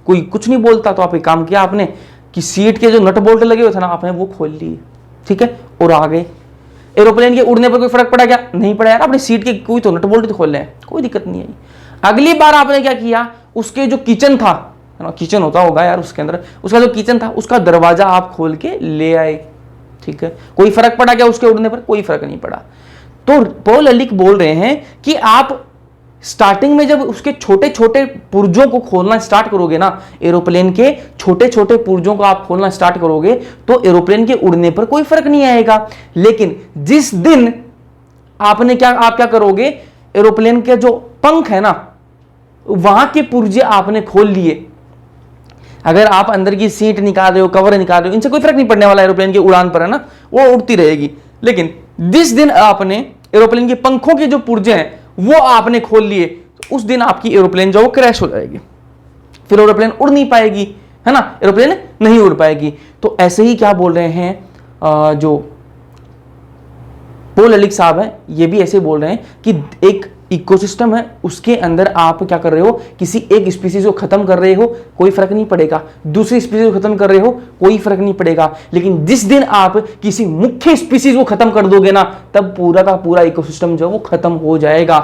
कोई कुछ नहीं बोलता, तो आप एक काम किया आपने कि सीट के जो नट बोल्ट लगे हुए थे ना, आपने वो खोल लिए, ठीक है, और आ गए। एरोप्लेन के उड़ने पर कोई फर्क पड़ा क्या? नहीं पड़ा यार, आपने सीट के कोई तो नट बोल्ट तो खोल रहे हैं, कोई दिक्कत नहीं आई। अगली बार आपने क्या किया, उसके जो किचन था, है ना, किचन होता होगा यार उसके अंदर, उसका जो किचन था उसका दरवाजा आप खोल के ले आए, ठीक है। कोई फर्क पड़ा क्या उसके उड़ने पर? कोई फर्क नहीं पड़ा। तो पॉल अर्लिख बोल रहे हैं कि आप स्टार्टिंग में जब उसके छोटे छोटे पुर्जों को खोलना स्टार्ट करोगे ना, एरोप्लेन के छोटे छोटे पुर्जों को आप खोलना स्टार्ट करोगे, तो एरोप्लेन के उड़ने पर कोई फर्क नहीं आएगा। लेकिन जिस दिन आप क्या करोगे, एरोप्लेन के जो पंख है ना, वहां के पुर्जे आपने खोल लिए। अगर आप अंदर की सीट निकाल रहे हो, कवर निकाल रहे हो, इनसे कोई फर्क नहीं पड़ने वाला एरोप्लेन की उड़ान पर, है ना, वो उड़ती रहेगी। लेकिन जिस दिन आपने एरोप्लेन के पंखों के जो पुर्जे हैं वो आपने खोल लिए, तो उस दिन आपकी एरोप्लेन जो क्रैश हो जाएगी, फिर एरोप्लेन उड़ नहीं पाएगी, है ना, एरोप्लेन नहीं उड़ पाएगी। तो ऐसे ही क्या बोल रहे हैं जो पॉल अर्लिख साहब हैं, ये भी ऐसे बोल रहे हैं कि एक इकोसिस्टम है, उसके अंदर आप क्या कर रहे हो, किसी एक स्पीसीज को खत्म कर रहे हो, कोई फर्क नहीं पड़ेगा। दूसरी स्पीसीज को खत्म कर रहे हो, कोई फर्क नहीं पड़ेगा। लेकिन जिस दिन आप किसी मुख्य स्पीसीज को खत्म कर दोगे ना, तब पूरा का पूरा इकोसिस्टम जो है वो खत्म हो जाएगा।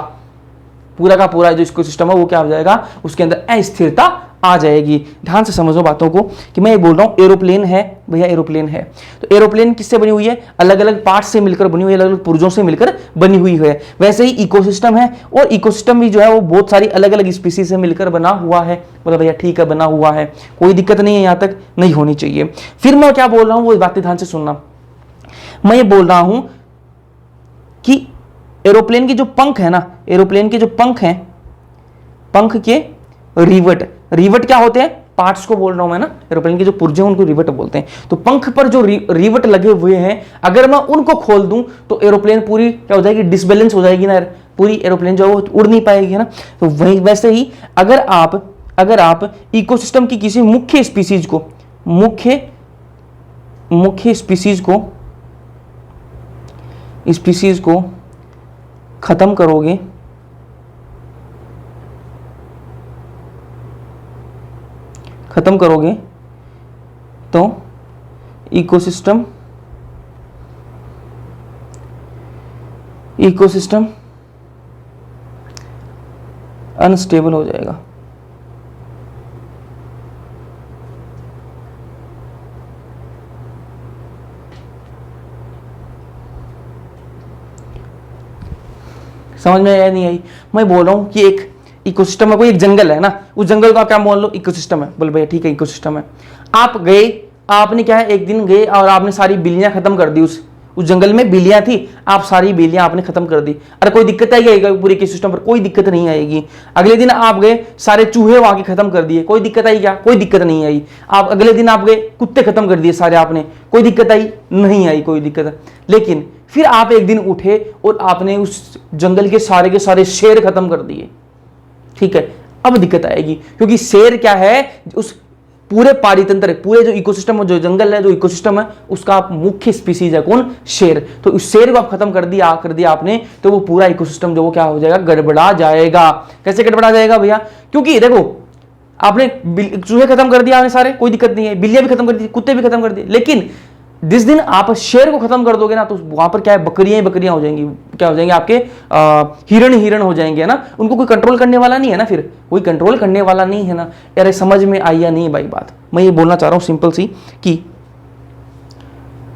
पूरा का पूरा जो इकोसिस्टम है वो क्या हो जाएगा, उसके अंदर अस्थिरता आ जाएगी। ध्यान से समझो बातों को कि मैं ये बोल रहा हूं एरोप्लेन है भैया, एरोप्लेन है। तो एरोप्लेन किससे बनी हुई है? अलग अलग पार्ट्स से मिलकर बनी हुई है, अलग अलग पुर्जों से मिलकर बनी हुई है। वैसे ही इकोसिस्टम है, और इकोसिस्टम भी जो है वो बहुत सारी अलग अलग स्पीसीज से मिलकर बना हुआ है। बोला भैया ठीक है, बना हुआ है, कोई दिक्कत नहीं है, यहां तक नहीं होनी चाहिए। फिर मैं क्या बोल रहा हूं वो बातें ध्यान से सुनना। मैं ये बोल रहा हूं कि एरोप्लेन के जो पंख है ना, एरोप्लेन के जो पंख हैं, पंख के रिवट क्या होते हैं? पार्ट्स को बोल रहा हूं मैं ना, एरोप्लेन के जो पुर्जे हैं उनको रिवट बोलते हैं। तो पंख पर जो रिवट लगे हुए हैं, अगर मैं उनको खोल दूं तो एरोप्लेन पूरी क्या हो जाएगी, डिसबैलेंस हो जाएगी ना, पूरी एरोप्लेन जो है वो उड़ नहीं पाएगी, है ना। तो वही वैसे ही अगर आप इकोसिस्टम की किसी मुख्य स्पीसीज को खत्म करोगे, तो इकोसिस्टम अनस्टेबल हो जाएगा। समझ में आया नहीं आई? मैं बोल रहा हूं कि एक इकोसिस्टम है, कोई एक जंगल है ना, उस जंगल का क्या मान लो इकोसिस्टम है। बोल भैया ठीक है, इकोसिस्टम है। आप गए, आपने क्या है, एक दिन गए और आपने सारी बिल्लियां खत्म कर दी। उस जंगल में बिल्लियां थी, आप सारी बिल्लियां आपने खत्म कर दी। अरे कोई दिक्कत आएगी पूरे इकोसिस्टम पर? कोई दिक्कत नहीं आएगी। अगले दिन आप गए, सारे चूहे वहां के खत्म कर दिए, कोई दिक्कत आई क्या? कोई दिक्कत नहीं आई। आप अगले दिन आप गए, कुत्ते खत्म कर दिए सारे आपने, कोई दिक्कत आई? नहीं आई कोई दिक्कत। लेकिन फिर आप एक दिन उठे और आपने उस जंगल के सारे शेर खत्म कर दिए, ठीक है, अब दिक्कत आएगी। क्योंकि शेर क्या है, उस पूरे पारितंत्र, पूरे जो इकोसिस्टम, जो जंगल है, जो इकोसिस्टम है, उसका मुख्य स्पीसीज है कौन? शेर। तो उस शेर को आप खत्म कर दिया आपने, तो वो पूरा इकोसिस्टम जो वो क्या हो जाएगा? गड़बड़ा जाएगा। कैसे गड़बड़ा जाएगा भैया? क्योंकि देखो आपने चूहे खत्म कर दिया आपने सारे, कोई दिक्कत नहीं है, बिल्लियां भी खत्म कर दी, कुत्ते भी खत्म कर दिए, लेकिन जिस दिन आप शेर को खत्म कर दोगे ना, तो वहां पर क्या है? बकरियां हो जाएंगी। क्या हो जाएंगे? आपके हिरण हो जाएंगे, है ना। उनको कोई कंट्रोल करने वाला नहीं है ना, फिर कोई कंट्रोल करने वाला नहीं है ना। यार समझ में आई या नहीं भाई बात? मैं ये बोलना चाह रहा हूं सिंपल सी कि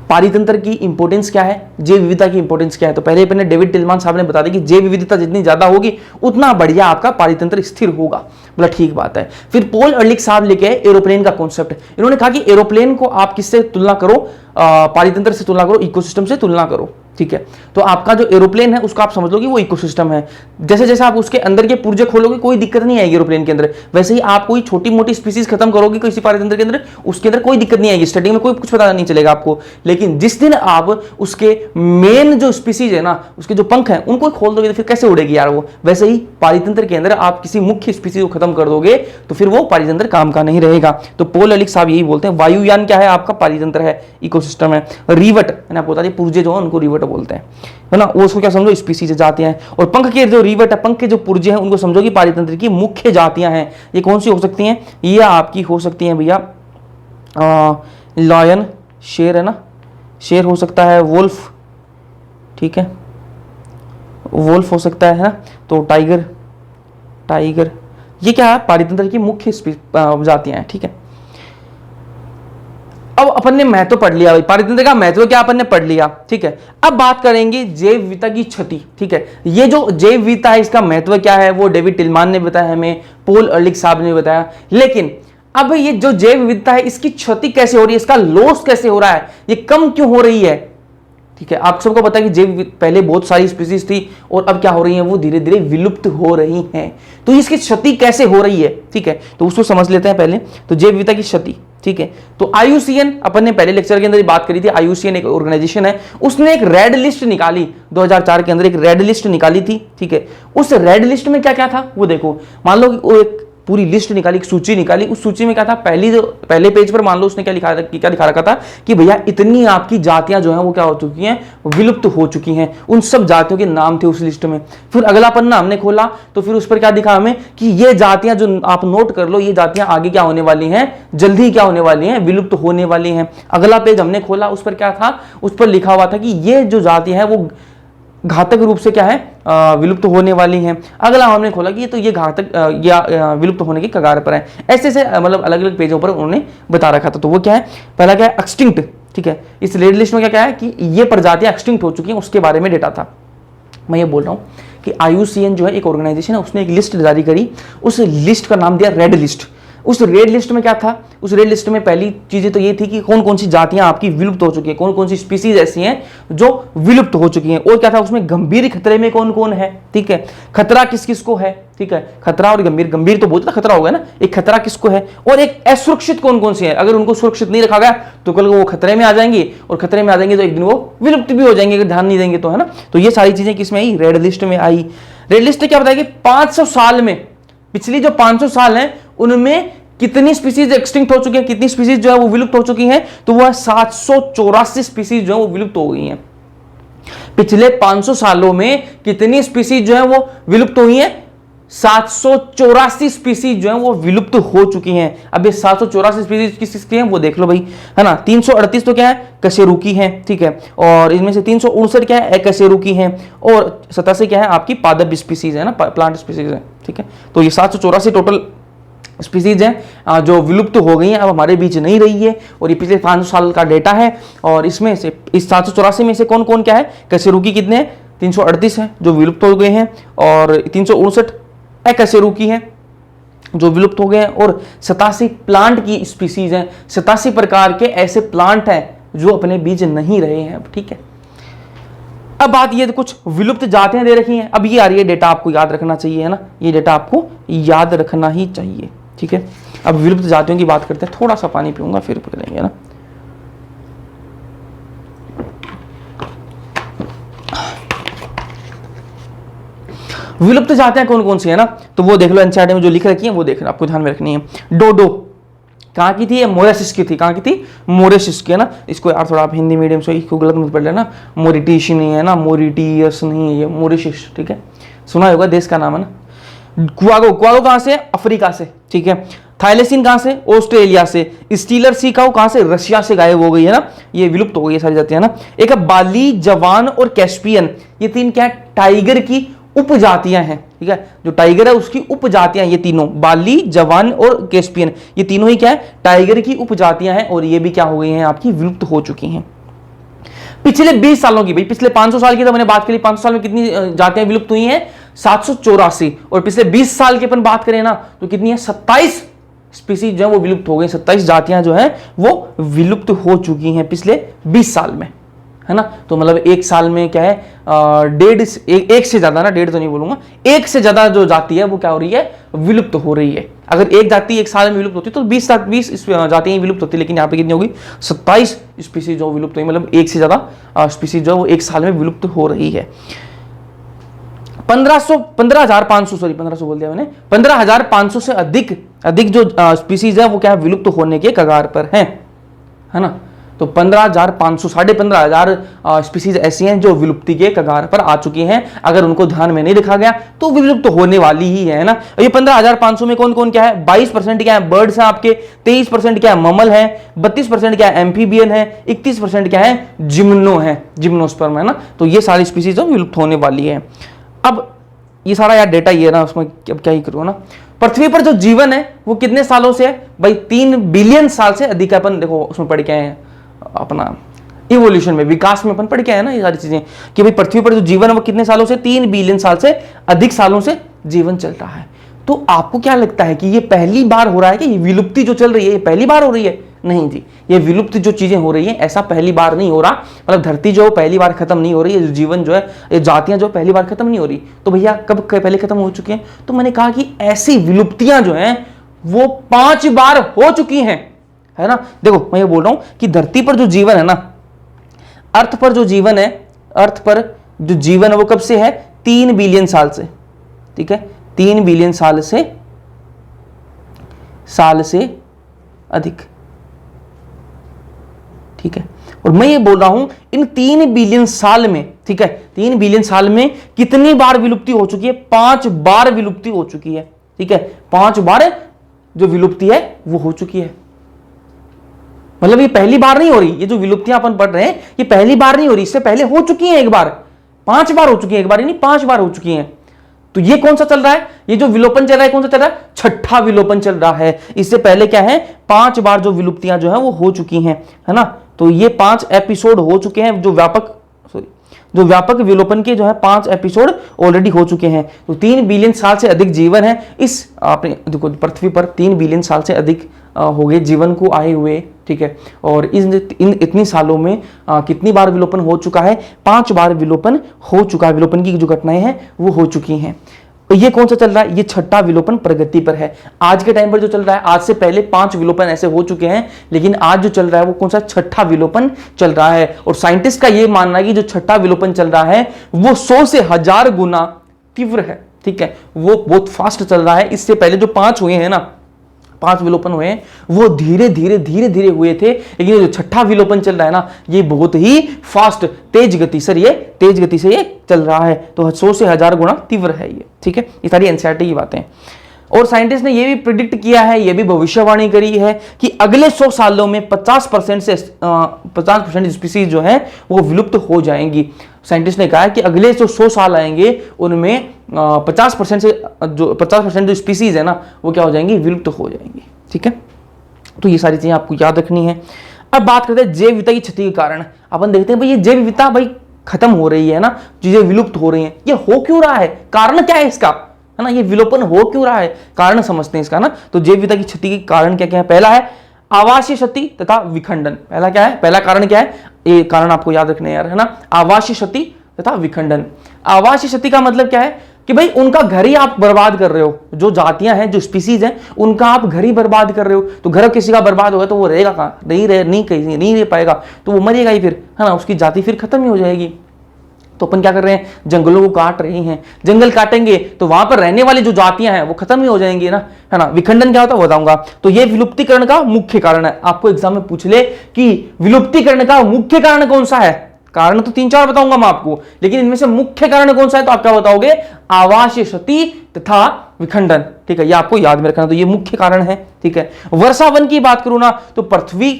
पारितंत्र की इंपॉर्टेंस क्या है, जैव विविधता की इंपॉर्टेंस क्या है। तो पहले अपने डेविड टिलमान साहब ने बता दिया कि जैव विविधता जितनी ज्यादा होगी उतना बढ़िया आपका पारितंत्र स्थिर होगा। बोला ठीक बात है। फिर पॉल अर्लिख साहब लेके आए एरोप्लेन का कॉन्सेप्ट। इन्होंने कहा कि एरोप्लेन को आप किससे तुलना करो? पारितंत्र से तुलना करो, इकोसिस्टम से तुलना करो। ठीक है, तो आपका जो एरोप्लेन है उसका आप समझ लो कि वो इकोसिस्टम है। जैसे जैसे आप उसके अंदर के पुर्जे खोलोगे कोई दिक्कत नहीं आएगी एरोप्लेन के अंदर, वैसे ही आप कोई छोटी मोटी स्पीसीज खत्म करोगे किसी पारितंत्र के अंदर, उसके अंदर कोई दिक्कत नहीं आएगी, स्टार्टिंग में कोई कुछ पता नहीं चलेगा आपको। लेकिन जिस दिन आप उसके मेन जो स्पीसीज है ना, उसके जो पंख हैं उनको खोल दोगे तो फिर कैसे उड़ेगी यार वो। वैसे ही पारितंत्र के अंदर आप किसी मुख्य स्पीसीज को खत्म कर दोगे तो फिर वो पारितंत्र काम का नहीं रहेगा। तो पॉल अर्लिख साहब यही बोलते हैं, वायुयान क्या है? आपका पारितंत्र है, इकोसिस्टम है। रिवट मैंने आपको बता दिया, पुर्जे जो है उनको रिवट बोलते हैं, है ना। वो उसको क्या समझो? स्पीसीज जातियां हैं। और पंख के जो रिवट है, पंख के जो पुर्जे हैं, उनको समझो कि पारितंत्र की मुख्य जातियां हैं। ये कौन सी हो सकती हैं? ये आपकी हो सकती हैं भैया लायन, शेर, है ना, शेर हो सकता है, वुल्फ, ठीक है, वुल्फ हो सकता है ना, तो टाइगर, ये क्या है? पारितंत्र की मुख्य जातियां हैं। ठीक है, अब अपन ने महत्व पढ़ लिया भाई, पारितंत्र का महत्व क्या अपन ने पढ़ लिया। ठीक है, अब बात करेंगे जैव विविधता की क्षति। ठीक है, ये जो जैव विविधता है इसका महत्व क्या है वो डेविड टिलमान ने बताया हमें, पॉल अर्लिख साहब ने बताया। लेकिन अब ये जो जैव विविधता है इसकी क्षति कैसे हो रही है, इसका लॉस कैसे हो रहा है, ये कम क्यों हो रही है? ठीक है, आप सबको पता है कि जैव पहले बहुत सारी स्पीसीज थी और अब क्या हो रही है? वो धीरे धीरे विलुप्त हो रही हैं। तो इसकी क्षति कैसे हो रही है? ठीक है, तो उसको समझ लेते हैं पहले। तो जैव विविधता की क्षति, ठीक है, तो आईयूसीएन अपन ने पहले लेक्चर के अंदर बात करी थी। आईयूसीएन एक ऑर्गेनाइजेशन है, उसने एक रेड लिस्ट निकाली 2004 के अंदर, एक रेड लिस्ट निकाली थी। ठीक है, उस रेड लिस्ट में क्या क्या था वो देखो। मान लो वो एक पूरी लिस्ट निकाली, एक सूची निकाली, उस सूची में क्या था? पहले पेज पर मान लो उसने क्या दिखा रखा था कि भैया इतनी आपकी जातियां जो हैं वो क्या हो चुकी हैं? विलुप्त हो चुकी हैं। उन सब जातियों के नाम थे उस लिस्ट में। फिर अगला पन्ना हमने खोला तो फिर उस पर क्या दिखा हमें कि ये जातियां जो आप नोट कर लो, ये जातियां आगे क्या होने वाली हैं? जल्दी क्या होने वाली हैं? विलुप्त होने वाली हैं। अगला पेज हमने खोला, उस पर क्या था? उस पर लिखा हुआ था कि ये जो जातियां हैं वो घातक रूप से क्या है? विलुप्त होने वाली हैं। अगला हमने खोला कि ये घातक या विलुप्त होने की कगार पर है। ऐसे मतलब अलग अलग पेजों पर उन्होंने बता रखा था। तो वो क्या है? पहला क्या है? एक्सटिंक्ट। ठीक है, इस रेड लिस्ट में क्या है कि ये प्रजातियां एक्सटिंक्ट हो चुकी हैं, उसके बारे में डेटा था। मैं ये बोल रहा हूं कि आईयूसीएन जो है एक ऑर्गेनाइजेशन है, उसने एक लिस्ट जारी करी, उस लिस्ट का नाम दिया रेड लिस्ट। उस रेड लिस्ट में क्या था? उस रेड लिस्ट में पहली चीजें तो ये थी कि कौन कौन सी जातियां आपकी विलुप्त हो चुकी हैं, कौन कौन सी स्पीसीज ऐसी हैं जो विलुप्त हो चुकी हैं। और क्या था उसमें? गंभीर खतरे में कौन कौन है। ठीक है, खतरा किस किस को है। ठीक है, खतरा और गंभीर, गंभीर तो बहुत खतरा होगा ना, एक खतरा किसको है, और एक असुरक्षित कौन कौन सी है। अगर उनको सुरक्षित नहीं रखा गया तो कल वो खतरे में आ जाएंगी, और खतरे में आ जाएंगे तो एक दिन वो विलुप्त भी हो जाएंगे अगर ध्यान नहीं देंगे तो, है ना। तो ये सारी चीजें किसमें आई? रेड लिस्ट में आई। रेड लिस्ट क्या बताएगी? 500 साल में, पिछली जो 500 साल है उनमें कितनी स्पीसीज एक्सटिंक्ट हो चुकी हैं, कितनी स्पीसीज जो है वो विलुप्त हो चुकी हैं? तो वो 784 स्पीसीज जो है वो विलुप्त हो गई हैं। पिछले 500 सालों में कितनी स्पीसीज जो है वो विलुप्त हुई हैं? 784 स्पीसीज जो है वो विलुप्त हो चुकी हैं। अब ये 784 स्पीसीज किसकी हैं वो देख लो भाई, है ना। 338 तो क्या है? कशेरुकी है। ठीक है, और इनमें से 359 क्या है? अकशेरुकी हैं, और 87 क्या है? आपकी पादप स्पीसीज है ना, प्लांट स्पीसीज है। ठीक है, तो ये 784 टोटल स्पीसीज हैं जो विलुप्त हो गई हैं, अब हमारे बीच नहीं रही है। और ये पिछले 500 साल का डेटा है, और इसमें से इस 784 में से कौन कौन क्या है? कशेरुकी कितने हैं? 338 हैं जो विलुप्त हो गए हैं, और 359 अकशेरुकी हैं जो विलुप्त हो गए हैं, और 87 प्लांट की स्पीसीज हैं। 87 प्रकार के ऐसे प्लांट हैं जो अपने बीच नहीं रहे हैं। ठीक है, अब बात ये कुछ विलुप्त जातियां दे रखी हैं। अब ये आ रही है डेटा, आपको याद रखना चाहिए, है ना, ये डेटा आपको याद रखना ही चाहिए। ठीक है, अब विलुप्त जातियों की बात करते हैं। थोड़ा सा पानी पीऊंगा फिर करेंगे ना। विलुप्त जातियां कौन कौन सी है ना, तो वो देख लो एनसीईआरटी में जो लिख रखी है वो देखना, आपको ध्यान में रखनी है। डोडो, कहाँ की थी? ये मोरेशियस की थी। कहाँ की थी? मोरेशियस की, है ना। इसको यार थोड़ा आप हिंदी मीडियम से इसको गलत मत पढ़ लेना, मोरिटिश नहीं है ना, मोरिटियस नहीं है, ये मोरेशियस, ठीक है। सुना होगा, देश का नाम है ना। क्वागो, क्वागो कहाँ से? अफ्रीका से, ठीक है। थाइलेसिन कहाँ से? ऑस्ट्रेलिया से। स्टीलर सी काऊ कहाँ से? रशिया से गायब हो गई है ना, ये विलुप्त हो गई है सारी जातियां ना। एक है बाली, जवान और कैस्पियन, ये तीन क्या है? टाइगर की उपजातियां हैं, ठीक है। जो टाइगर है उसकी उपजातियां, ये तीनों, बाली, जवान और कैस्पियन, ये तीनों ही क्या है? टाइगर की उपजातियां हैं, और ये भी क्या हो गई हैं? आपकी विलुप्त हो चुकी हैं। पिछले 20 सालों की, भाई पिछले 500 साल की तो मैंने बात करी, 500 साल में कितनी जातियां विलुप्त हुई हैं? 784। और पिछले 20 साल की अपन बात करें ना तो कितनी है? 27 स्पीसीज जो है वो विलुप्त हो गई। 27 जातियां जो है वो विलुप्त हो चुकी हैं पिछले 20 साल में, है ना। तो मतलब एक साल में क्या है? एक से ज्यादा ना, डेढ़ तो नहीं बोलूंगा, एक से ज्यादा जो जाति है वो क्या हो रही है? विलुप्त हो रही है। अगर एक जाति एक साल में विलुप्त होती तो 20 जातियां विलुप्त होती, लेकिन यहाँ पे कितनी होगी? 27 स्पीसीज जो विलुप्त हुई, मतलब एक से ज्यादा स्पीसीज जो है वो एक साल में विलुप्त हो रही है। 15,500 सॉरी 1500 बोल दिया मैंने, 15,500 से अधिक जो स्पीसीज है वो क्या है? विलुप्त होने के कगार पर है ना। तो 15,500, 15,500 स्पीसीज ऐसी हैं जो विलुप्ति के कगार पर आ चुकी हैं। अगर उनको ध्यान में नहीं रखा गया तो विलुप्त होने वाली ही है ना। ये 15,500 में कौन कौन क्या है? 22% क्या है? बर्ड्स हैं आपके, 23% क्या है? ममल है, 32% क्या है? एम्फीबियन है, 31% क्या है? जिम्नो है, जिम्नोस्पर्म, है ना। तो ये सारी स्पीसीज विलुप्त होने वाली है। अब ये सारा यार डेटा ये है ना, उसमें क्या ही करूँ ना। पृथ्वी पर जो जीवन है वो कितने सालों से है? भाई 3 बिलियन साल से अधिक है। अपन देखो उसमें पढ़ के आए हैं अपना इवोल्यूशन में, विकास में अपन पढ़ के आए ना ये सारी चीजें, कि भाई पृथ्वी पर जो जीवन है वो कितने सालों से? 3 बिलियन साल से अधिक सालों से जीवन चल रहा है। तो आपको क्या लगता है कि ये पहली बार हो रहा है कि ये विलुप्ति जो चल रही है ये पहली बार हो रही है? नहीं जी, ये विलुप्त जो चीजें हो रही हैं ऐसा पहली बार नहीं हो रहा। मतलब धरती जो पहली बार खत्म नहीं हो रही है, जीवन जो है, ये जातियां जो पहली बार खत्म नहीं हो रही। तो भैया कब पहले खत्म हो चुकी हैं? तो मैंने कहा कि ऐसी विलुप्तियां जो हैं वो 5 बार हो चुकी हैं, है ना। देखो मैं ये बोल रहा हूं कि धरती पर जो जीवन है ना, अर्थ पर जो जीवन है, अर्थ पर जो जीवन है वो कब से है? 3 बिलियन साल से, ठीक है। 3 बिलियन साल से अधिक, ठीक है। और मैं ये बोल रहा हूं इन 3 बिलियन साल में, ठीक है, 3 बिलियन साल में कितनी बार विलुप्ति हो चुकी है? 5 बार विलुप्ति हो चुकी है, ठीक है। 5 बार जो विलुप्ति है वो हो चुकी है। मतलब ये पहली बार नहीं हो रही, ये जो विलुप्तियां अपन पढ़ रहे हैं ये पहली बार नहीं हो रही, इससे पहले हो चुकी हैं एक बार, 5 बार हो चुकी है, एक बार नहीं 5 बार हो चुकी हैं। तो ये कौन सा चल रहा है? ये जो विलोपन चल रहा है कौन सा चल रहा है? छठा विलोपन चल रहा है। इससे पहले क्या है? 5 बार जो विलुप्तियां जो है वो हो चुकी हैं, है ना। तो ये 5 एपिसोड हो चुके हैं, जो व्यापक विलोपन के जो है 5 एपिसोड ऑलरेडी हो चुके हैं। तो 3 बिलियन साल से अधिक जीवन है इस आपने देखो पृथ्वी पर 3 बिलियन साल से अधिक हो गए जीवन को आए हुए, ठीक है। और इन इतनी सालों में कितनी बार विलोपन हो चुका है? 5 बार विलोपन हो चुका है। विलोपन की जो घटनाएं हैं वो हो चुकी हैं। तो ये कौन सा चल रहा है? ये छठा विलोपन प्रगति पर है आज के टाइम पर जो चल रहा है। आज से पहले 5 विलोपन ऐसे हो चुके हैं, लेकिन आज जो चल रहा है वो कौन सा? छठा विलोपन चल रहा है। और साइंटिस्ट का ये मानना है कि जो छठा विलोपन चल रहा है वो 100 से 1000 गुना तीव्र है, ठीक है। वो बहुत फास्ट चल रहा है। इससे पहले जो 5 हुए हैं ना, 5 विलोपन हुए हैं वो धीरे धीरे हुए थे, लेकिन जो छठा विलोपन चल रहा है ना ये बहुत ही फास्ट, तेज गति से ये चल रहा है। तो 100 से 1000 गुना तीव्र है ये, ठीक है। ये सारी एनसीईआरटी की बातें। और साइंटिस्ट ने ये भी प्रिडिक्ट किया है, ये भी भविष्यवाणी करी है कि अगले 100 सालों में 50% स्पीसीज जो है वो विलुप्त हो जाएंगी। साइंटिस्ट ने कहा है कि अगले जो 100 साल आएंगे उनमें 50% जो स्पीसीज है ना वो क्या हो जाएंगी? विलुप्त हो जाएंगी, ठीक है। तो ये सारी चीजें आपको याद रखनी है। अब बात करते हैं जैव विविधता की क्षति के कारण। अपन देखते हैं भाई ये जैव विविधता भाई खत्म हो रही है ना, चीजें विलुप्त हो रही हैं, ये हो क्यों रहा है? कारण क्या है इसका, है ना। ये विलोपन हो क्यों रहा है? कारण समझते हैं इसका ना। तो जैव विविधता की क्षति के कारण क्या क्या है? पहला है आवासीय क्षति तथा विखंडन। पहला क्या है? पहला कारण क्या है? ये कारण आपको याद रखने यार, है ना। आवासीय क्षति तथा विखंडन। आवासीय क्षति का मतलब क्या है कि भाई उनका घर ही आप बर्बाद कर रहे हो। जो जातियां हैं, जो स्पीसीज हैं, उनका आप घर ही बर्बाद कर रहे हो। तो घर किसी का बर्बाद होगा तो वो रहेगा कहां? नहीं रह पाएगा, तो वो मरेगा ही फिर, है ना। उसकी जाति फिर खत्म ही हो जाएगी। तो अपन क्या कर रहे हैं, जंगलों को काट रहे हैं। जंगल काटेंगे तो वहां पर रहने वाली जो जातियां हैं वो खत्म ही हो जाएंगी ना, है ना। विखंडन क्या होता है बताऊंगा। तो ये विलुप्तीकरण का मुख्य कारण है। आपको एग्जाम में पूछ ले कि विलुप्तीकरण का मुख्य कारण कौन सा है, कारण तो 3-4 बताऊंगा मैं आपको, लेकिन इनमें से मुख्य कारण कौन सा है, तो आप क्या बताओगे, आवासीय क्षति तथा विखंडन। ठीक है, ये आपको याद में रखना। तो ये मुख्य कारण है। ठीक है, वर्षा वन की बात करूं ना तो पृथ्वी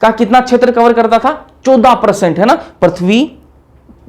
का कितना क्षेत्र कवर करता था, 14%, है ना। पृथ्वी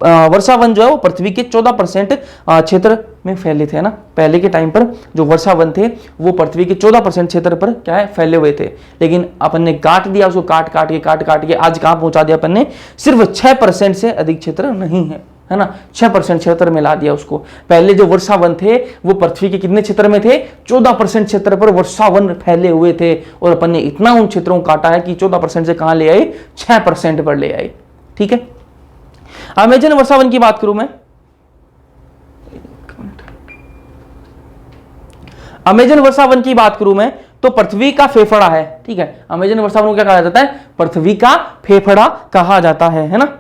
वर्षा वन जो है वो पृथ्वी के 14% क्षेत्र में फैले थे, है ना। पहले के टाइम पर जो वर्षा वन थे वो पृथ्वी के 14% क्षेत्र पर क्या है, फैले हुए थे। लेकिन अपन ने काट दिया उसको, काट काट के आज कहां पहुंचा दिया अपन ने, सिर्फ 6% से अधिक क्षेत्र नहीं है ना, 6% क्षेत्र में ला दिया उसको। पहले जो वर्षा वन थे वो पृथ्वी के कितने क्षेत्र में थे, 14% क्षेत्र पर वर्षा वन फैले हुए थे, और अपन ने इतना उन क्षेत्रों को काटा है कि 14% से कहां ले आए, 6% पर ले आए। ठीक है, अमेजन वर्षा वन की बात करूं मैं, अमेजन वर्षा वन की बात करूं मैं तो पृथ्वी का फेफड़ा है। ठीक है, अमेजन वर्षा वन को क्या कहा जाता है, पृथ्वी का फेफड़ा कहा जाता है ना।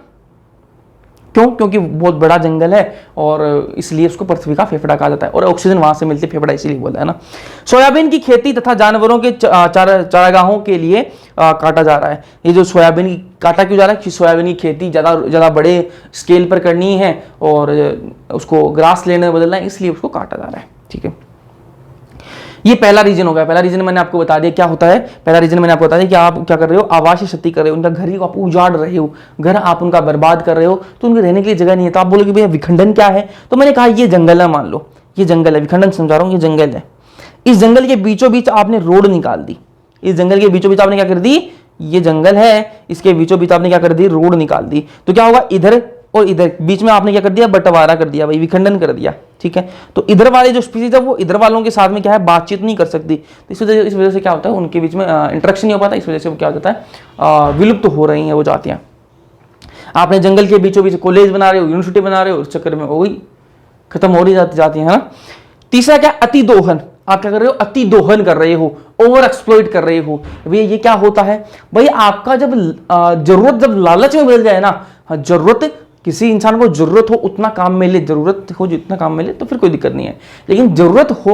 क्यों, क्योंकि बहुत बड़ा जंगल है और इसलिए उसको पृथ्वी का फेफड़ा कहा जाता है, और ऑक्सीजन वहां से मिलती है, फेफड़ा इसीलिए बोला है ना। सोयाबीन की खेती तथा जानवरों के चारागाहों के लिए काटा जा रहा है। ये जो सोयाबीन की काटा क्यों जा रहा है, कि सोयाबीन की खेती ज़्यादा बड़े स्केल पर करनी है और उसको ग्रास लैंड में बदलना है, इसलिए उसको काटा जा रहा है। ठीक है, ये पहला रीजन हो गया। पहला रीजन मैंने आपको बता दिया क्या होता है। पहला रीजन मैंने आपको बता दिया कि आप क्या कर रहे हो, आवासीय क्षति कर रहे हो, उनका घर ही आप उजाड़ रहे हो, घर आप उनका बर्बाद कर रहे हो, तो उनके रहने के लिए जगह नहीं है। तो आप बोलोगे भैया विखंडन क्या है, तो मैंने कहा ये जंगल है, मान लो ये जंगल है, विखंडन समझा रहा हूँ, ये जंगल है। इस जंगल के बीचों बीच आपने रोड निकाल दी, इस जंगल के बीचों बीच आपने क्या कर दी, ये जंगल है, इसके बीचों बीच आपने क्या कर दी, रोड निकाल दी। तो क्या होगा, इधर और इधर बीच में आपने क्या कर दिया, बंटवारा कर दिया भाई, विखंडन कर दिया। ठीक है, तो इधर वाले जो स्पीसीज है वो इधर वालों के साथ में क्या है, बातचीत नहीं कर सकती। तो इस वजह से क्या होता है, उनके बीच में इंटरेक्शन नहीं हो पाता, इस वजह से वो क्या होता है, विलुप्त हो रही हैं वो जातियां। आपने जंगल के बीचों बीच कॉलेज बना रहे हो, यूनिवर्सिटी बना रहे हो, उस चक्कर में वही खत्म हो रही जाती है ना। तीसरा क्या, अति दोहन। आप क्या कर रहे हो, अति दोहन कर रहे हो, ओवर एक्सप्लॉइट कर रहे हो। भैया ये क्या होता है, भाई आपका जब जरूरत जब लालच में बदल जाए ना, जरूरत किसी इंसान को जरूरत हो उतना काम मिले, जरूरत हो जितना काम मिले तो फिर कोई दिक्कत नहीं है। लेकिन जरूरत हो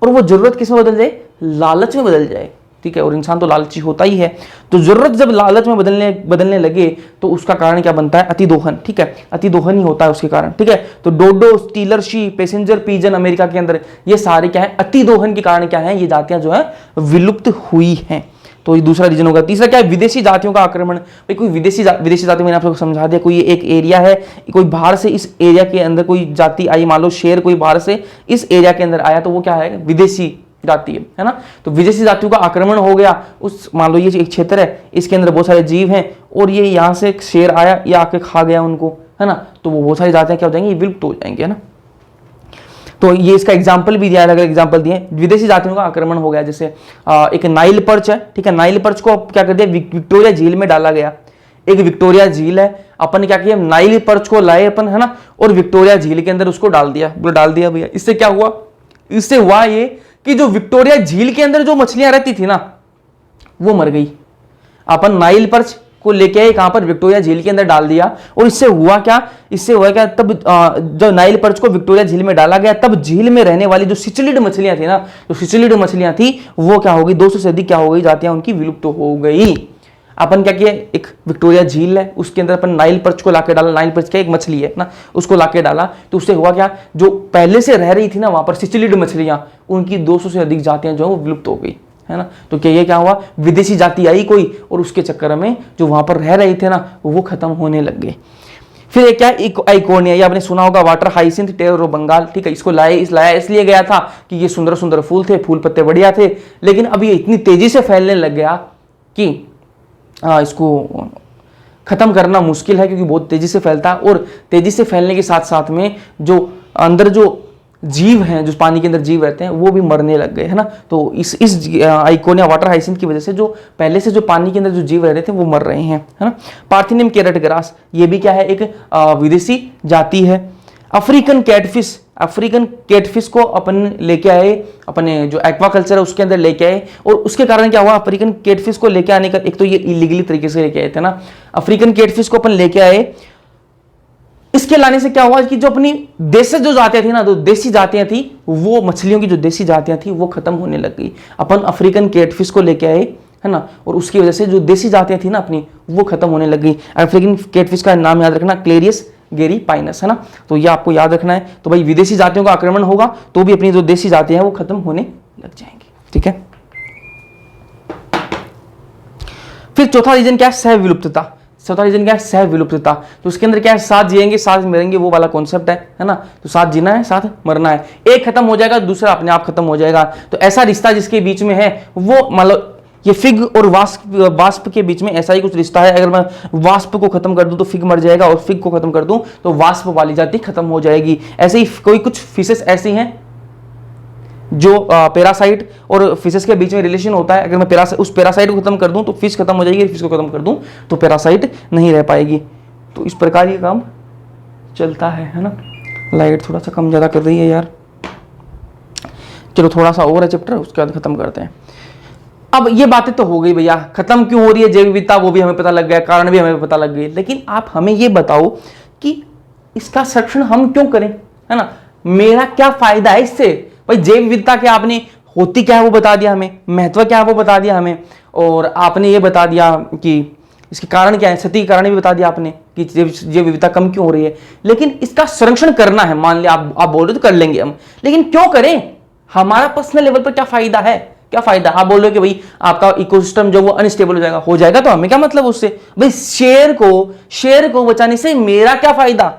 और वो जरूरत किस में बदल जाए, लालच में बदल जाए। ठीक है, और इंसान तो लालची होता ही है। तो जरूरत जब लालच में बदलने लगे तो उसका कारण क्या बनता है, अतिदोहन। ठीक है, अतिदोहन ही होता है उसके कारण। ठीक है, तो डोडो, स्टीलर शीप, पैसेंजर पिजन अमेरिका के अंदर ये सारे क्या है, अतिदोहन के कारण क्या है, ये जातियां जो है विलुप्त हुई हैं। तो ये दूसरा रीजन होगा। तीसरा क्या है, विदेशी जातियों का आक्रमण। भाई कोई विदेशी जाति मैंने आप लोगों को समझा दिया, कोई एक एरिया है, कोई बाहर से इस एरिया के अंदर कोई जाति आई, मान लो शेर कोई बाहर से इस एरिया के अंदर आया, तो वो क्या है, विदेशी जाति है ना। तो विदेशी जातियों का आक्रमण हो गया उस, मान लो ये एक क्षेत्र है, इसके अंदर बहुत सारे जीव हैं और ये यहाँ से एक शेर आया, ये आके खा गया उनको, है ना। तो वो बहुत सारी जातियां क्या हो जाएंगी, विलुप्त हो जाएंगे, है ना। तो ये इसका एग्जाम्पल भी दिया, अलग अलग एग्जाम्पल दिए। विदेशी जातियों का आक्रमण हो गया, जैसे एक नाइल पर्च है। ठीक है, नाइल पर्च को क्या कर दिया, विक्टोरिया झील में डाला गया। एक विक्टोरिया झील है, अपन ने क्या किया, नाइल पर्च को लाए अपन, है ना, और विक्टोरिया झील के अंदर उसको डाल दिया, भैया। इससे क्या हुआ, इससे हुआ ये कि जो विक्टोरिया झील के अंदर जो मछलियां रहती थी ना वो मर गई। अपन नाइल पर्च को लेके आए कहां पर, विक्टोरिया झील के अंदर डाल दिया, और इससे हुआ क्या, तब जो नाइल पर्च को विक्टोरिया झील में डाला गया, तब झील में रहने वाली जो सिचिलिड मछलियां थी ना, जो सिचिलिड मछलियां थी वो क्या हो गई, 200 से अधिक क्या हो गई जातियां उनकी विलुप्त हो गई। अपन क्या किया, एक विक्टोरिया झील है, उसके अंदर अपन नाइल पर्च को लाके डाला। नाइल पर्च क्या एक मछली है ना, उसको लाके डाला, तो उससे हुआ क्या, जो पहले से रह रही थी ना वहां पर सिचिलिड मछलियां, उनकी 200 से अधिक जातियां जो है वो विलुप्त हो गई, है ना। तो क्या ये क्या हुआ, विदेशी जाति आई कोई, और उसके चक्कर में जो वहां पर रह रहे थे ना वो खत्म होने लग गए। फिर एक क्या, एक आइकोनिया, ये आपने सुना होगा, water hyacinth terror of Bengal. ठीक है, इसको लाया इसलिए गया था कि ये सुंदर सुंदर फूल थे, फूल पत्ते बढ़िया थे, लेकिन अब ये इतनी तेजी से फैलने लग गया कि इसको खत्म करना मुश्किल है, क्योंकि बहुत तेजी से फैलता है, और तेजी से फैलने के साथ साथ में जो अंदर जो जीव हैं, जो पानी के अंदर जीव रहते हैं, वो भी मरने लग गए, है ना। तो इस आइकोनिया वाटर हाइसिंथ की वजह से जो पहले से जो पानी के अंदर जो जीव रह रहे थे वो मर रहे हैं, है ना। पार्थिनियम कैरेट ग्रास, ये भी क्या है, एक विदेशी जाति है। अफ्रीकन कैटफिश को अपन लेके आए, अपने जो एक्वाकल्चर है उसके अंदर लेके आए, और उसके कारण क्या हुआ, अफ्रीकन कैटफिश को लेके आने का, एक तो ये इलीगली तरीके से लेके आए थे ना, अफ्रीकन कैटफिश को अपन लेके आए इसके लाने से क्या हुआ कि जो अपनी देसी जो जातियां थी ना, जो देसी जातियां थी, वो मछलियों की जो देसी जातियां थी वो खत्म होने लग गई। अपन अफ्रीकन कैटफिश को लेके आए, है ना, और उसकी वजह से जो देसी जातियां थी ना अपनी, वो खत्म होने लग गई। अफ्रीकन कैटफिश का नाम याद रखना, क्लेरियस गेरीपाइनस, है ना, तो ये आपको याद रखना है। तो भाई विदेशी जातियों का आक्रमण होगा तो भी अपनी जो देसी जातियां हैं वो खत्म होने लग जाएंगी, ठीक है। फिर चौथा रीजन क्या है, सह विलुप्तता। चौथा रीजन क्या है, सह विलुप्तता। तो उसके अंदर क्या है, साथ जिएंगे साथ मरेंगे, वो वाला कॉन्सेप्ट है ना। तो साथ जीना है साथ मरना है, एक खत्म हो जाएगा दूसरा अपने आप खत्म हो जाएगा। तो ऐसा रिश्ता जिसके बीच में है वो, मतलब ये फिग और वास्प के बीच में ऐसा ही कुछ रिश्ता है। अगर मैं वास्प को खत्म कर दूं तो फिग मर जाएगा, और फिग को खत्म कर दूं तो वास्प वाली जाति खत्म हो जाएगी। ऐसे ही कोई कुछ फिशेस ऐसी हैं जो पैरासाइट और फिशेस के बीच में रिलेशन होता है। अगर मैं उस पैरासाइट को खत्म कर दूं तो फिश खत्म हो जाएगी, फिश को खत्म कर दूं तो पैरासाइट नहीं रह पाएगी। तो इस प्रकार ये काम चलता है ना। लाइट थोड़ा सा कम ज़्यादा कर रही है यार। चलो थोड़ा सा और है चैप्टर, उसके बाद खत्म करते हैं। अब ये बातें तो हो गई भैया, खत्म क्यों हो रही है जैव विविधता वो भी हमें पता लग गया, कारण भी हमें पता लग गई। लेकिन आप हमें ये बताओ कि इसका संरक्षण हम क्यों करें, है ना, मेरा क्या फायदा है इससे। भाई जैव विविधता क्या, आपने होती क्या है वो बता दिया हमें, महत्व क्या है वो बता दिया हमें, और आपने ये बता दिया कि इसके कारण क्या है, सटीक कारण भी बता दिया आपने कि जैव विविधता कम क्यों हो रही है। लेकिन इसका संरक्षण करना है, मान लिया आप बोल रहे तो कर लेंगे हम, लेकिन क्यों करें, हमारा पर्सनल लेवल पर क्या फायदा है, क्या फायदा। आप बोल रहे हो कि भाई आपका इकोसिस्टम जो वो अनस्टेबल हो जाएगा तो हमें क्या मतलब उससे। भाई शेर को बचाने से मेरा क्या फायदा,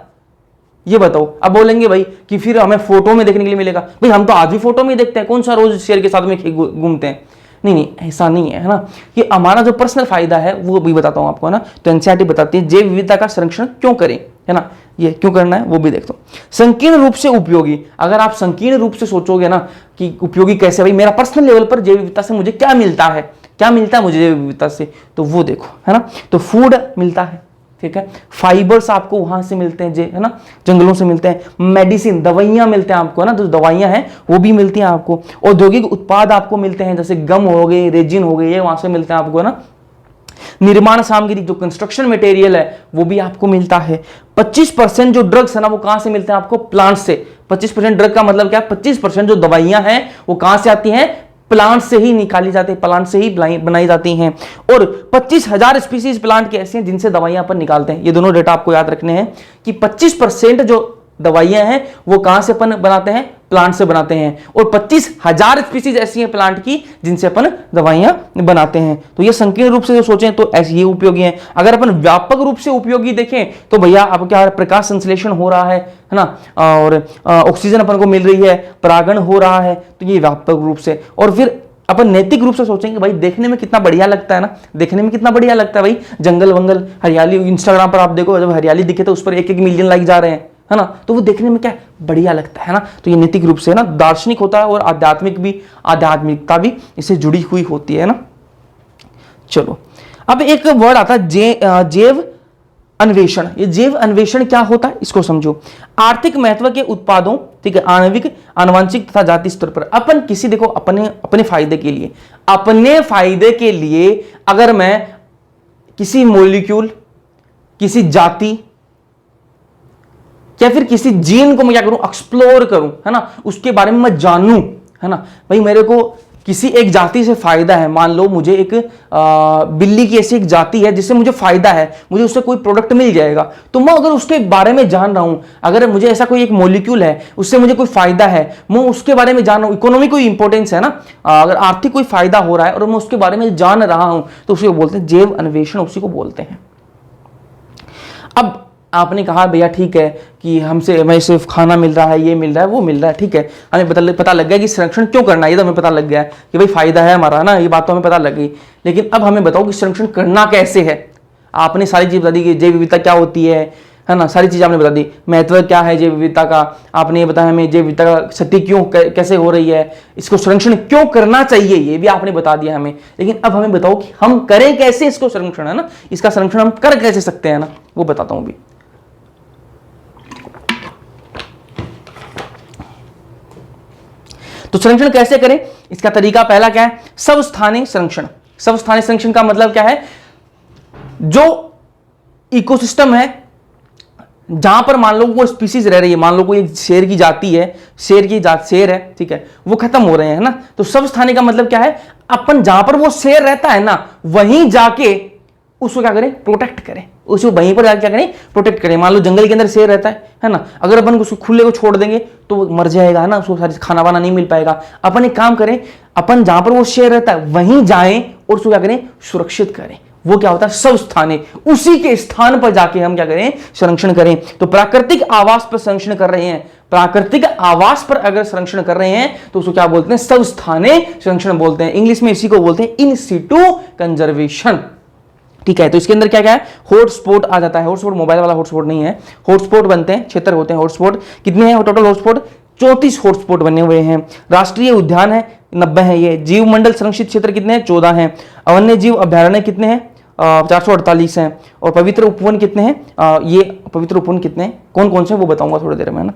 ये बताओ। अब बोलेंगे भाई कि फिर हमें फोटो में देखने के लिए मिलेगा। भाई हम तो आज भी फोटो में देखते हैं, कौन सा रोज शेर के साथ में घूमते हैं। नहीं, ऐसा नहीं है ना। ये हमारा जो पर्सनल फायदा है वो भी बताता हूं आपको, ना। तो एनसीईआरटी बताती है जैव विविधता का संरक्षण क्यों करें, है ना, ये क्यों करना है वो भी देखते हो। संकीर्ण रूप से उपयोगी, अगर आप संकीर्ण रूप से सोचोगे ना कि उपयोगी कैसे, भाई मेरा पर्सनल लेवल पर जैव विविधता से मुझे क्या मिलता है, क्या मिलता है मुझे जैव विविधता से, तो वो देखो, है ना। तो फूड मिलता है, ठीक है, फाइबर्स आपको वहां से मिलते हैं, है ना, जंगलों से मिलते हैं। मेडिसिन, दवाइयां मिलते हैं आपको, है ना, जो दवाइयां हैं वो भी मिलती हैं आपको। औद्योगिक उत्पाद आपको मिलते हैं, जैसे गम हो गए, रेजिन हो गए, ये वहां से मिलते हैं आपको, है ना। निर्माण सामग्री, जो कंस्ट्रक्शन मटेरियल है वो भी आपको मिलता है। 25% जो ड्रग्स है ना वो कहां से मिलते हैं आपको, प्लांट से। 25% ड्रग का मतलब क्या है, 25% जो दवाइयां हैं वो कहां से आती हैं, प्लांट से ही निकाली जाती है, प्लांट से ही बनाई जाती हैं। और 25,000 स्पीसीज प्लांट के ऐसे हैं जिनसे दवाइयां अपन निकालते हैं। ये दोनों डेटा आपको याद रखने हैं कि 25% जो दवाइयां हैं वो कहां से अपन बनाते हैं, प्लांट से बनाते हैं, और 25,000 स्पीसीज ऐसी हैं प्लांट की जिनसे अपन दवाइयां बनाते हैं। तो ये संकीर्ण रूप से जो सोचें तो ऐसे ये उपयोगी है। अगर अपन व्यापक रूप से उपयोगी देखें तो भैया अब क्या, प्रकाश संश्लेषण हो रहा है ना, और ऑक्सीजन अपन को मिल रही है, परागण हो रहा है, तो ये व्यापक रूप से। और फिर अपन नैतिक रूप से सोचेंगे, भाई देखने में कितना बढ़िया लगता है ना, देखने में कितना बढ़िया लगता है भाई, जंगल वंगल हरियाली। इंस्टाग्राम पर आप देखो, जब हरियाली दिखे तो उस पर 1-1 मिलियन लाइक जा रहे हैं, है ना, तो वो देखने में क्या बढ़िया लगता है ना। तो ये नैतिक रूप से, है ना, दार्शनिक होता है, और आध्यात्मिकता भी इससे जुड़ी हुई होती है ना। चलो अब एक वर्ड आता है जैव अन्वेषण। ये जैव अन्वेषण क्या होता है इसको समझो। आर्थिक महत्व के उत्पादों, ठीक है, आणविक, आनुवंशिक तथा जाति स्तर पर अपन किसी, देखो अपने फायदे के लिए अगर मैं किसी मॉलिक्यूल, किसी जाति या फिर किसी जीन को मैं क्या करूं, एक्सप्लोर करूं, है ना, उसके बारे में मैं जानूं, है ना। भाई मेरे को किसी एक जाति से फायदा है, मान लो मुझे एक बिल्ली की ऐसी एक जाति है जिससे मुझे फायदा है, मुझे उससे कोई प्रोडक्ट मिल जाएगा, तो मैं अगर उसके बारे में जान रहा हूं, अगर मुझे ऐसा कोई एक मॉलिक्यूल है उससे मुझे कोई फायदा है, मैं उसके बारे में जान रहा हूं, इकोनॉमी कोई इंपॉर्टेंस है ना, अगर आर्थिक कोई फायदा हो रहा है और मैं उसके बारे में जान रहा हूं तो उसी को बोलते हैं जैव अन्वेषण, उसी को बोलते हैं। अब आपने कहा भैया ठीक है कि हमें सिर्फ खाना मिल रहा है, ये मिल रहा है, वो मिल रहा है, ठीक है, हमें पता लग गया कि संरक्षण क्यों करना है, ये तो हमें पता लग गया कि भाई फायदा है हमारा ना, ये बात तो हमें पता लग गई। लेकिन अब हमें बताओ कि संरक्षण करना कैसे है। आपने सारी चीज बता दी कि जैव विविधता क्या होती है ना, सारी चीज आपने बता दी, महत्व क्या है जैव विविधता का, आपने ये बताया हमें जैव विविधता का क्षति क्यों कैसे हो रही है, इसको संरक्षण क्यों करना चाहिए, ये भी आपने बता दिया हमें। लेकिन अब हमें बताओ कि हम करें कैसे इसको संरक्षण, है ना, इसका संरक्षण हम कर कैसे सकते हैं ना, वो बताता हूं अभी। तो संरक्षण कैसे करें, इसका तरीका पहला क्या है, स्वस्थानीय संरक्षण। स्वस्थानीय संरक्षण का मतलब क्या है, जो इकोसिस्टम है जहां पर मान लो वो स्पीसीज रह रही है, मान लो कोई शेर की जाति है, शेर की जात शेर है, ठीक है, वो खत्म हो रहे हैं ना, तो सबस्थानिक का मतलब क्या है, अपन जहां पर वो शेर रहता है ना वहीं जाके उसको क्या करें, प्रोटेक्ट करें, उसको वहीं पर जाके क्या करें, प्रोटेक्ट करें। मान लो जंगल के अंदर शेर रहता है ना, अगर अपन उसको खुले को छोड़ देंगे तो वो मर जाएगा, है ना, उसको सारी खाना वाना नहीं मिल पाएगा। अपन एक काम करें, अपन जहां पर वो शेर रहता है वहीं जाएं और उसको क्या करें, सुरक्षित करें। वो क्या होता है, स्वस्थाने, उसी के स्थान पर जाके हम क्या करें, संरक्षण करें। तो प्राकृतिक आवास पर संरक्षण कर रहे हैं, प्राकृतिक आवास पर अगर संरक्षण कर रहे हैं तो उसको क्या बोलते हैं, स्वस्थाने संरक्षण बोलते हैं। इंग्लिश में इसी को बोलते हैं इन सिटू कंजर्वेशन, ठीक है। तो इसके अंदर क्या क्या है, हॉटस्पॉट आ जाता है, हॉटस्पॉट मोबाइल वाला हॉटस्पॉट नहीं है, हॉटस्पॉट बनते हैं, क्षेत्र होते हैं हॉटस्पॉट। कितने हैं टोटल हॉटस्पॉट, 34 हॉटस्पॉट बने हुए हैं। राष्ट्रीय उद्यान है 90 है ये। जीव मंडल संरक्षित क्षेत्र कितने हैं, 14 हैं। वन्य जीव अभ्यारण्य कितने हैं, 448 हैं। और पवित्र उपवन कितने हैं, ये पवित्र उपवन कितने हैं, कौन कौन से वो बताऊंगा थोड़ी देर में, है ना।